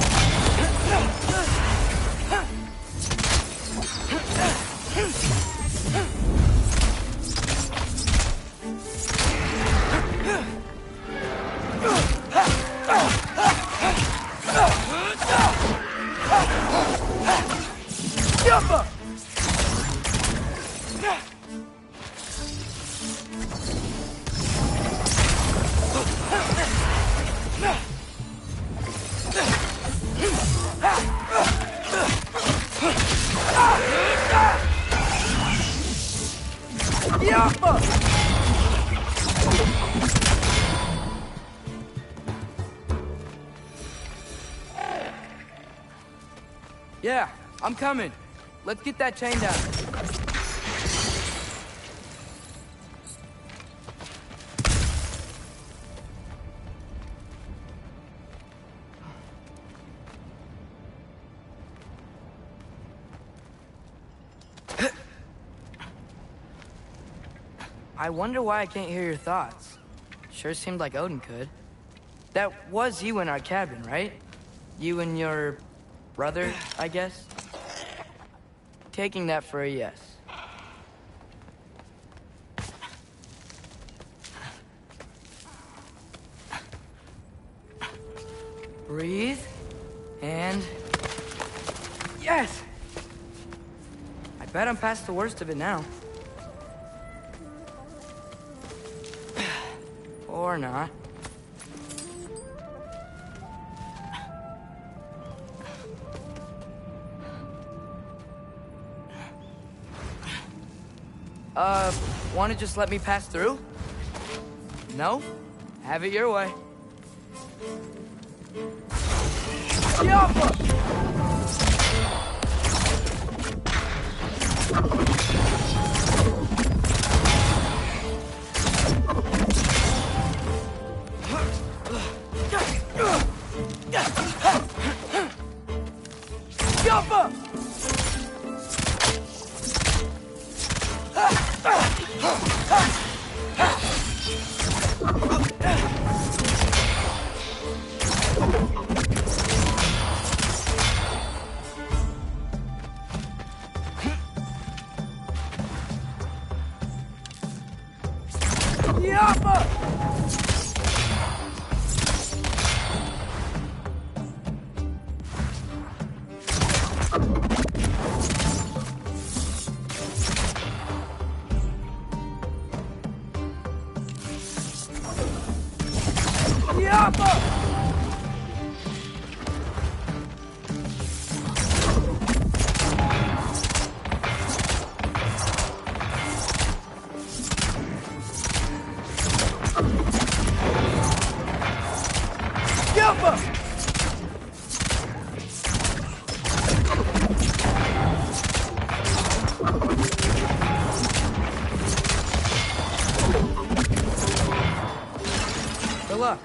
Yeah, I'm coming. Let's get that chain down. I wonder why I can't hear your thoughts. Sure seemed like Odin could. That was you in our cabin, right? You and your brother, I guess? Taking that for a yes. Breathe. And... yes! I bet I'm past the worst of it now. Or not. Want to just let me pass through? No? Have it your way. Good luck.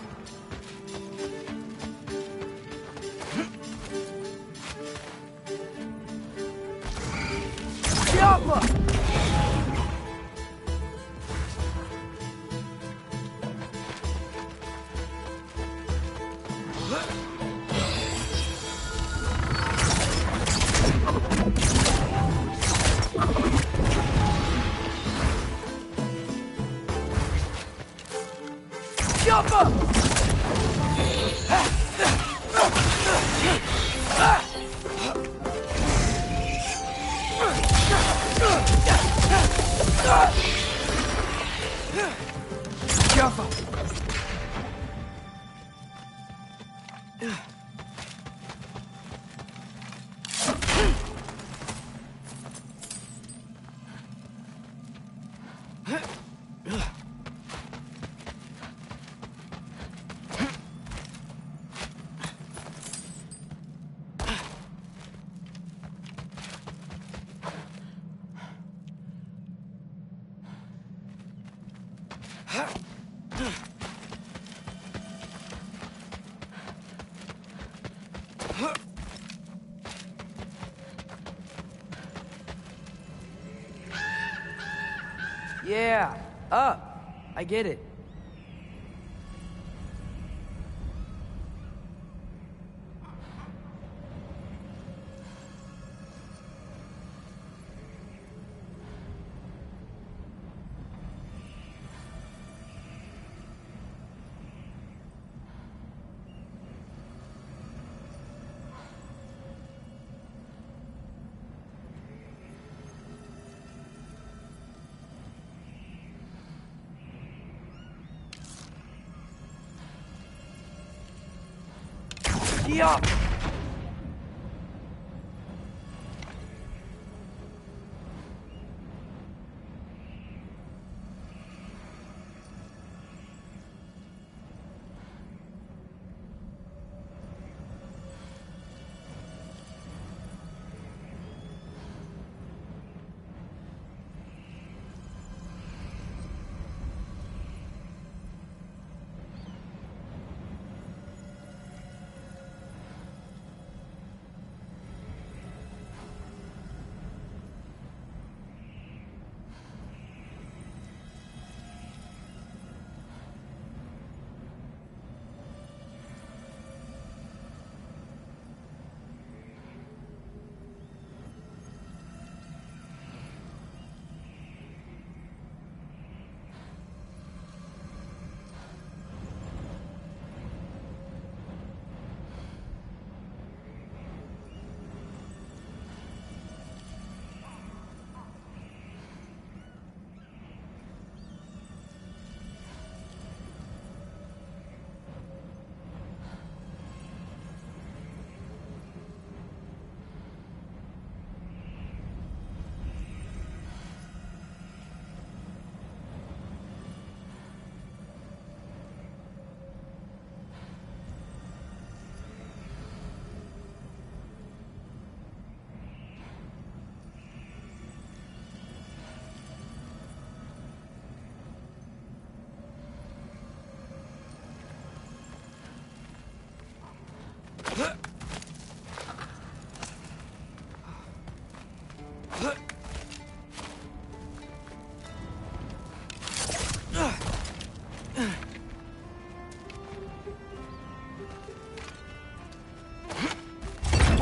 Yeah, up. I get it. Yeah.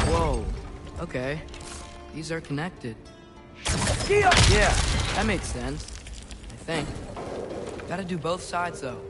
Whoa. Okay. These are connected. Yeah, that makes sense. I think. Gotta do both sides, though.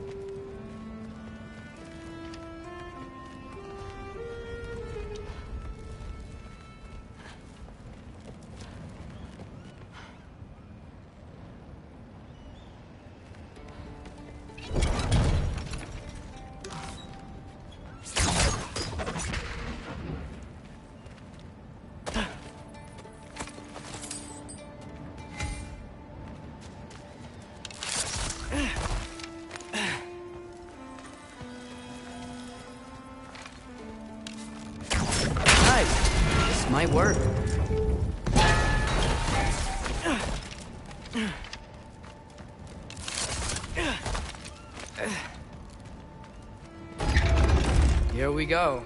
Might work. Here we go.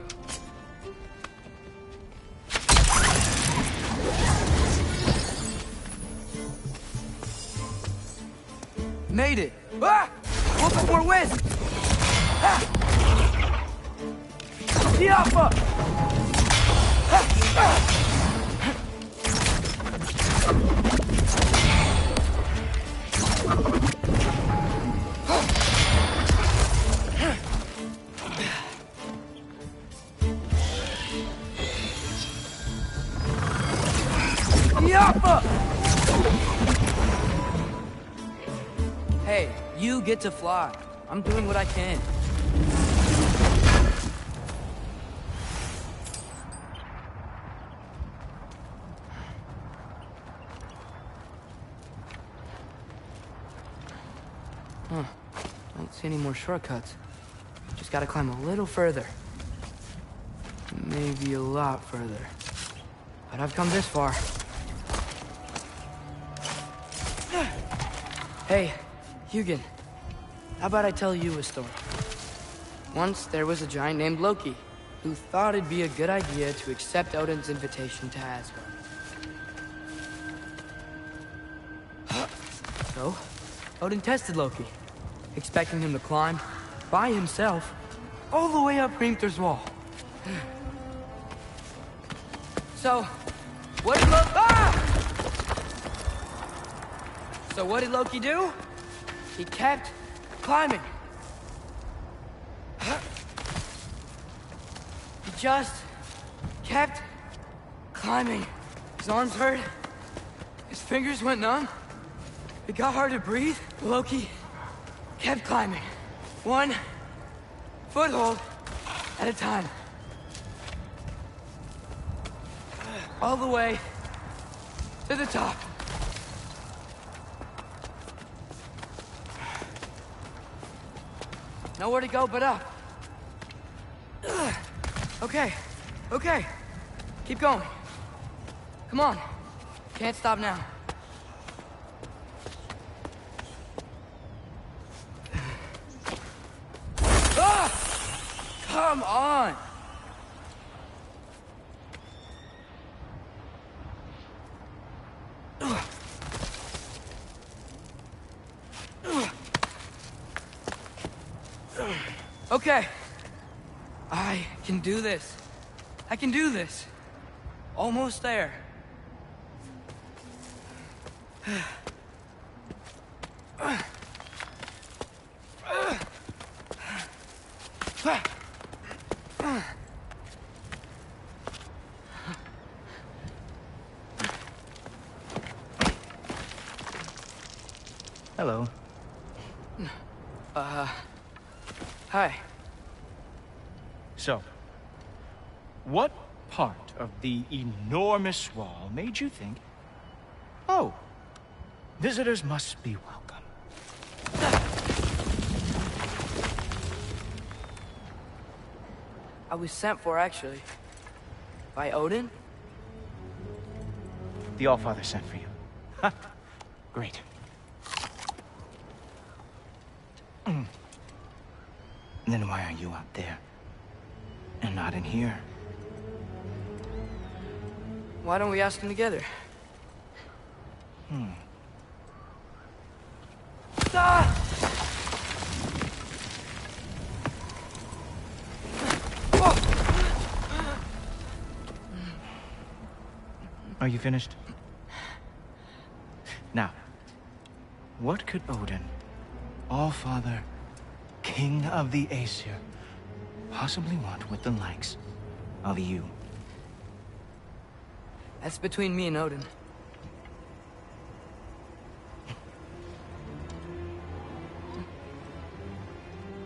Made it! Ah! Look up more wind! Ah! The Alpha! Hey, you get to fly. I'm doing what I can. Huh. Don't see any more shortcuts. Just gotta climb a little further. Maybe a lot further. But I've come this far. Hey, Hugin. How about I tell you a story? Once there was a giant named Loki, who thought it'd be a good idea to accept Odin's invitation to Asgard. So, Odin tested Loki, expecting him to climb by himself all the way up Hrimthur's wall. So, what did Loki do? He kept climbing. He just kept climbing. His arms hurt. His fingers went numb. It got hard to breathe. Loki kept climbing. One foothold at a time. All the way to the top. Nowhere to go but up. Okay, okay. Keep going. Come on. Can't stop now. Come on! Okay. I can do this. I can do this. Almost there. Hello. Hi. So, what part of the enormous wall made you think, oh, visitors must be welcome? I was sent for, actually. By Odin? The Allfather sent for you. Ha! Great. Then why are you out there? And not in here? Why don't we ask them together? Ah! Are you finished? Now, what could Odin, Allfather, King of the Aesir, possibly want with the likes of you? That's between me and Odin.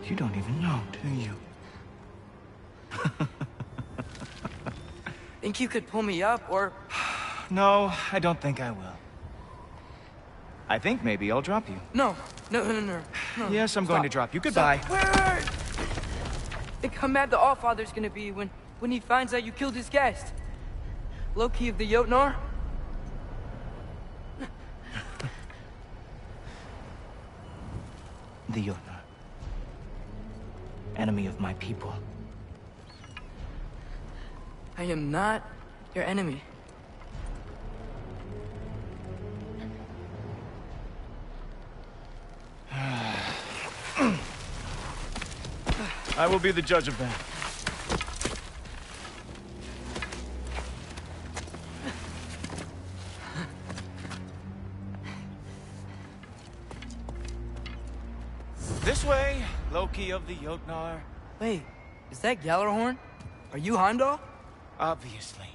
You don't even know, do you? Think you could pull me up, or... No, I don't think I will. I think maybe I'll drop you. No. Yes, I'm going to drop you. Goodbye. Wait. Think how mad the Allfather's gonna be when he finds out you killed his guest. Loki of the Jotnar? The Jotnar. Enemy of my people. I am not your enemy. I will be the judge of that. This way, Loki of the Jotnar. Wait, is that Gjallarhorn? Are you Heimdall? Obviously.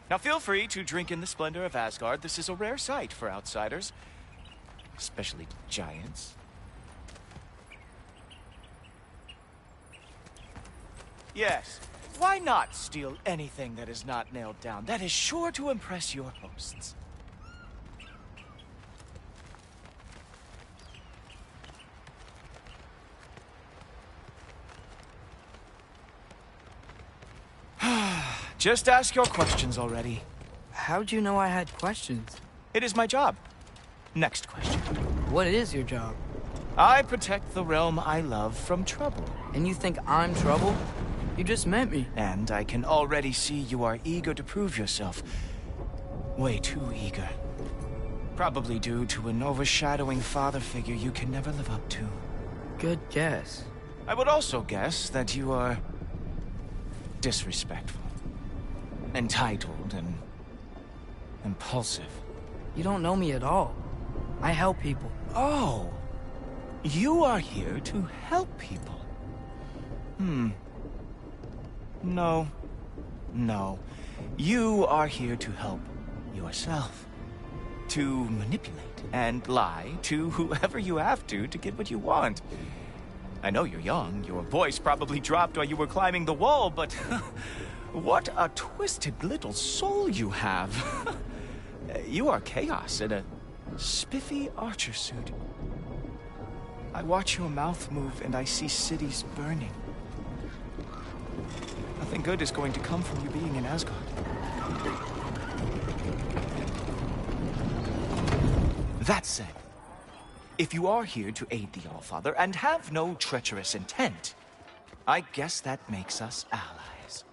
Now feel free to drink in the splendor of Asgard. This is a rare sight for outsiders. Especially giants. Yes, why not steal anything that is not nailed down? That is sure to impress your hosts. Just ask your questions already. How'd you know I had questions? It is my job. Next question. What is your job? I protect the realm I love from trouble. And you think I'm trouble? You just met me. And I can already see you are eager to prove yourself. Way too eager. Probably due to an overshadowing father figure you can never live up to. Good guess. I would also guess that you are disrespectful, entitled, and impulsive. You don't know me at all. I help people. Oh, you are here to help people. No. You are here to help yourself. To manipulate and lie to whoever you have to get what you want. I know you're young. Your voice probably dropped while you were climbing the wall, but what a twisted little soul you have. You are chaos in a spiffy archer suit. I watch your mouth move and I see cities burning. Nothing good is going to come from you being in Asgard. That said, if you are here to aid the Allfather and have no treacherous intent, I guess that makes us allies.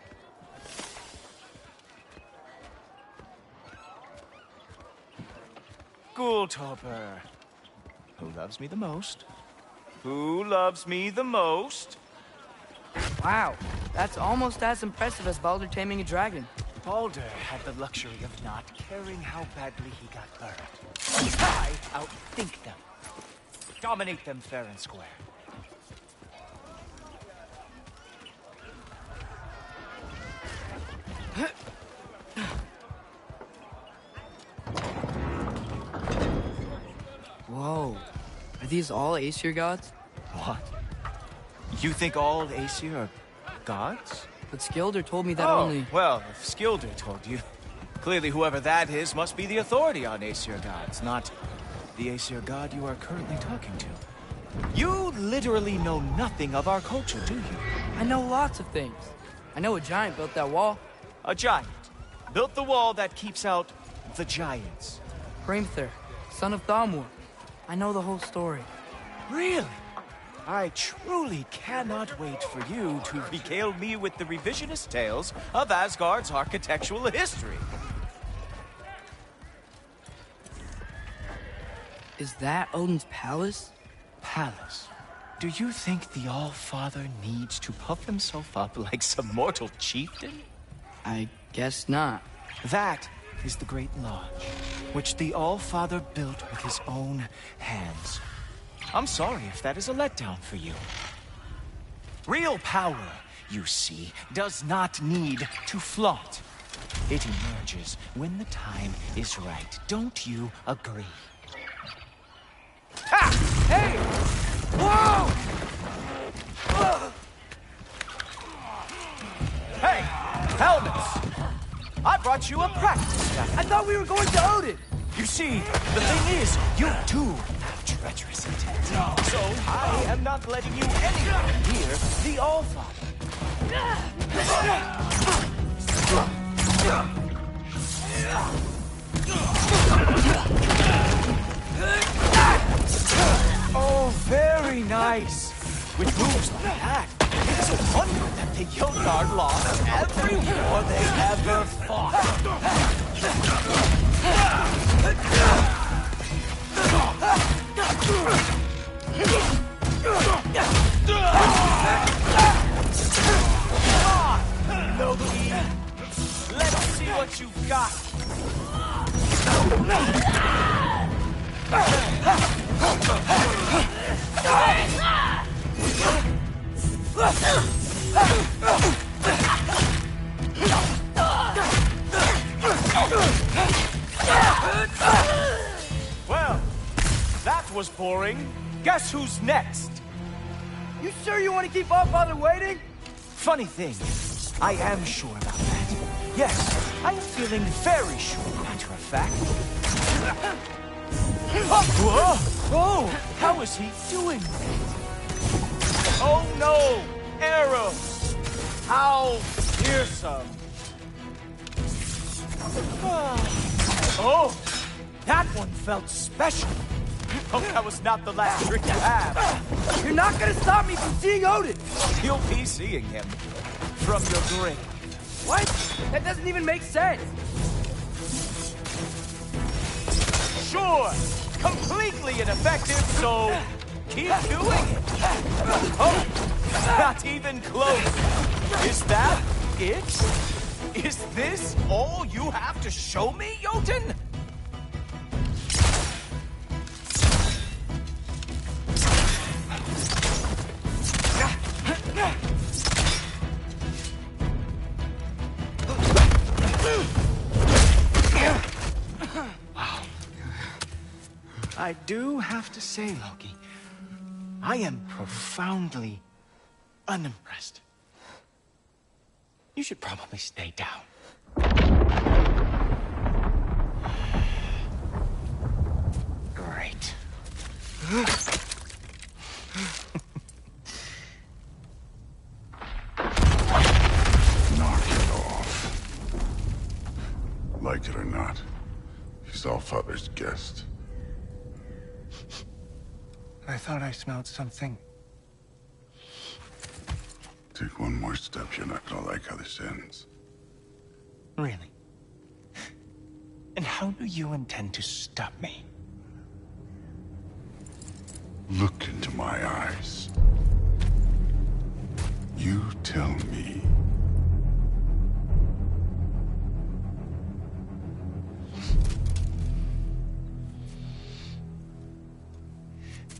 Gulltober. Who loves me the most? Who loves me the most? Wow, that's almost as impressive as Baldur taming a dragon. Baldur had the luxury of not caring how badly he got burned. I outthink them. Dominate them fair and square. Whoa. Are these all Aesir gods? What? You think all Aesir are gods? But Skilder told me that only... Well, if Skilder told you, clearly whoever that is must be the authority on Aesir gods, not the Aesir god you are currently talking to. You literally know nothing of our culture, do you? I know lots of things. I know a giant built that wall. A giant built the wall that keeps out the giants. Hrimthur, son of Thamur. I know the whole story. Really? I truly cannot wait for you to regale me with the revisionist tales of Asgard's architectural history. Is that Odin's palace? Palace? Do you think the All-Father needs to puff himself up like some mortal chieftain? I guess not. That is the Great Lodge, which the All-Father built with his own hands. I'm sorry if that is a letdown for you. Real power, you see, does not need to flaunt. It emerges when the time is right. Don't you agree? Ha! Hey! Whoa! Hey! Helmets! I brought you a practice gun. I thought we were going to Odin! You see, the thing is, you do have treacherous intent. So I am not letting you anywhere near the All-Father. Oh, very nice. With moves like that, it's a wonder that the Yodgard lost every war they ever fought. Nobody. Let's see what you've got. Well, that was boring. Guess who's next? You sure you want to keep All-Father waiting? Funny thing, I am sure about that. Yes, I am feeling very sure, matter of fact. Whoa! Oh, how is he doing that? Oh no! Arrows! How fearsome! Oh! That one felt special! Hope that was not the last trick you have! You're not gonna stop me from seeing Odin! You'll be seeing him. from your grave. What? That doesn't even make sense. Sure, completely ineffective, so keep doing it. Oh, not even close. Is that it? Is this all you have to show me, Jotun? I do have to say, Loki, I am profoundly unimpressed. You should probably stay down. Great. Knock it off. Like it or not, he's Allfather's guest. I thought I smelled something. Take one more step, you're not gonna like how this ends. Really? And how do you intend to stop me? Look into my eyes. You tell me.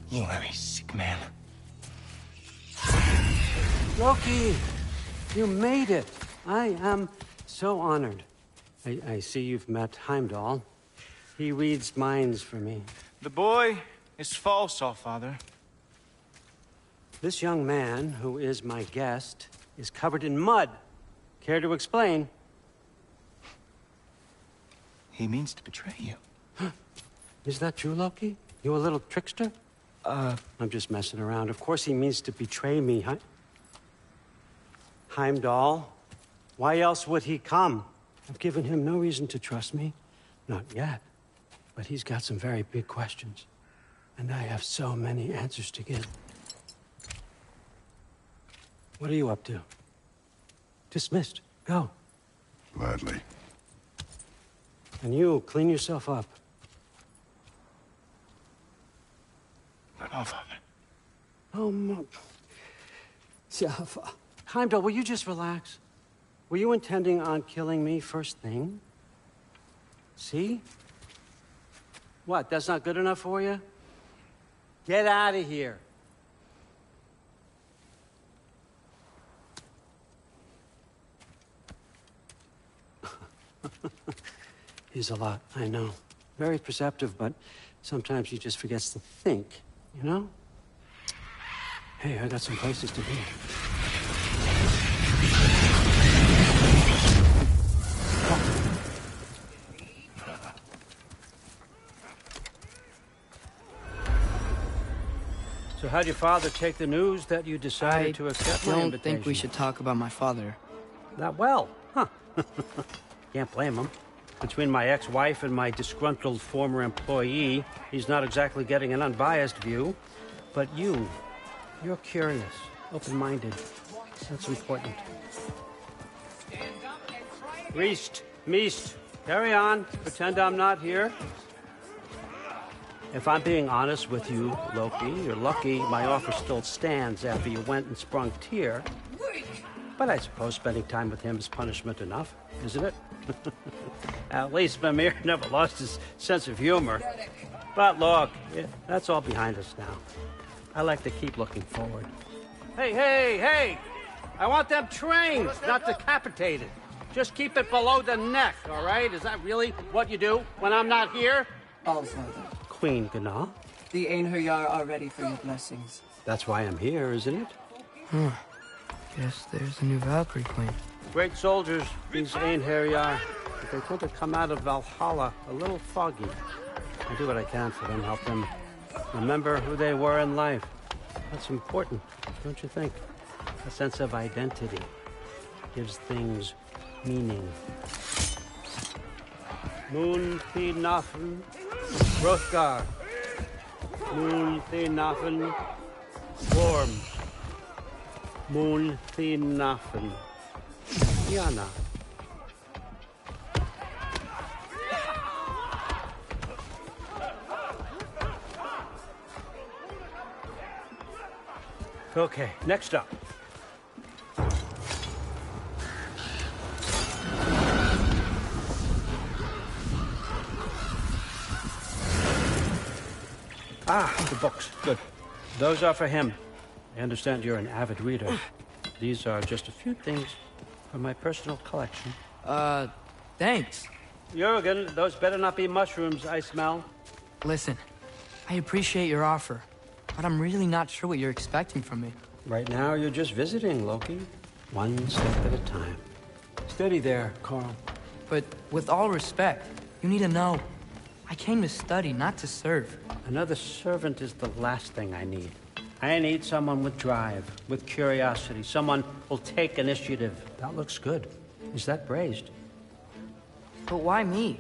You are a sick man. Loki, you made it. I am so honored. I see you've met Heimdall. He reads minds for me. The boy is false, Allfather. This young man, who is my guest, is covered in mud. Care to explain? He means to betray you. Is that true, Loki? You a little trickster? I'm just messing around. Of course he means to betray me, Heimdall? Why else would he come? I've given him no reason to trust me. Not yet. But he's got some very big questions. And I have so many answers to give. What are you up to? Dismissed. Go. Gladly. And you, clean yourself up. But Allfather. Oh, Heimdall, will you just relax? Were you intending on killing me first thing? See? What, that's not good enough for you? Get out of here. He's a lot, I know. Very perceptive, but sometimes he just forgets to think, you know? Hey, I got some places to be. So how'd your father take the news that you decided to accept my I don't invitation? think we should talk about my father. That well, huh? Can't blame him. Between my ex-wife and my disgruntled former employee, he's not exactly getting an unbiased view. But you're curious, open-minded. That's important. Meest, carry on. Pretend I'm not here. If I'm being honest with you, Loki, you're lucky my offer still stands after you went and sprung Tyr. But I suppose spending time with him is punishment enough, isn't it? At least Mimir never lost his sense of humor. But look, that's all behind us now. I like to keep looking forward. Hey! I want them trained, not decapitated. Just keep it below the neck, all right? Is that really what you do when I'm not here? Allfather. Queen Gná. The Einherjar are ready for your blessings. That's why I'm here, isn't it? Guess there's a new Valkyrie claim. Great soldiers, these Einherjar. But they tend to come out of Valhalla a little foggy. I do what I can for them, help them remember who they were in life. That's important, don't you think? A sense of identity gives things meaning. Moon Thinafen, Hrothgar. Moon Thinafen, Worm. Moon Thinafen. Yana. Okay, next up. Ah, the books. Good. Those are for him. I understand you're an avid reader. These are just a few things from my personal collection. Thanks. Jurgen, those better not be mushrooms I smell. Listen, I appreciate your offer, but I'm really not sure what you're expecting from me. Right now, you're just visiting, Loki. One step at a time. Steady there, Carl. But with all respect, you need to know, I came to study, not to serve. Another servant is the last thing I need. I need someone with drive, with curiosity, someone who'll take initiative. That looks good. Is that braised? But why me?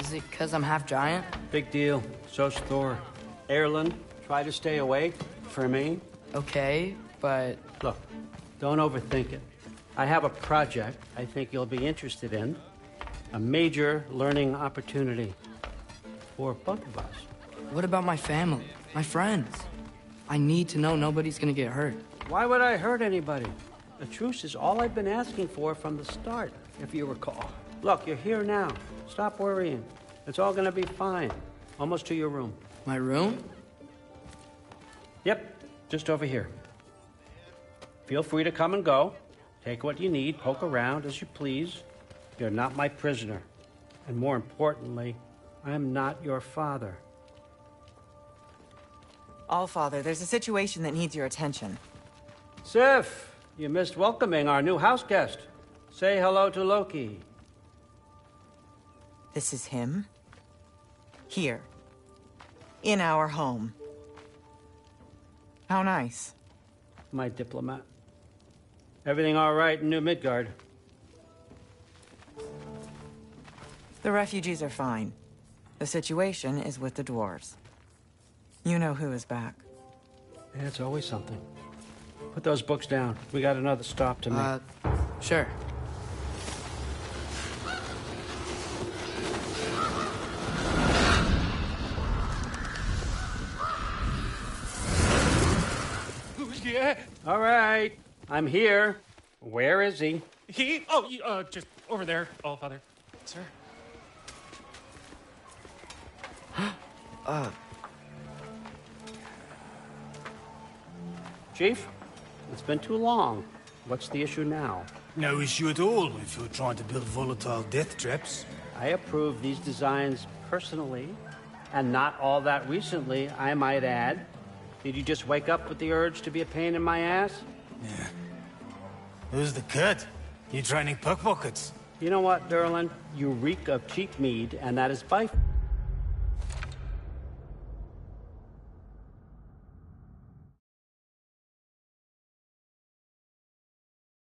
Is it because I'm half giant? Big deal. So's Thor. Erland, try to stay awake for me. Okay, but... Look, don't overthink it. I have a project I think you'll be interested in. A major learning opportunity for both of us. What about my family? My friends? I need to know nobody's gonna get hurt. Why would I hurt anybody? A truce is all I've been asking for from the start, if you recall. Look, you're here now. Stop worrying. It's all gonna be fine. Almost to your room. My room? Yep, just over here. Feel free to come and go. Take what you need, poke around as you please. You're not my prisoner. And more importantly, I'm not your father. Allfather, there's a situation that needs your attention. Sif, you missed welcoming our new house guest. Say hello to Loki. This is him? Here. In our home. How nice. My diplomat. Everything all right in New Midgard? The refugees are fine. The situation is with the dwarves. You know who is back. Yeah, it's always something. Put those books down. We got another stop to make. Sure. Yeah. All right. I'm here. Where is he? He? Oh, just over there, Allfather. Sir. Chief, it's been too long. What's the issue now? No issue at all if you're trying to build volatile death traps. I approve these designs personally, and not all that recently, I might add. Did you just wake up with the urge to be a pain in my ass? Yeah. Who's the cut? You training pickpockets? You know what, Durland? You reek of cheap mead, and that is by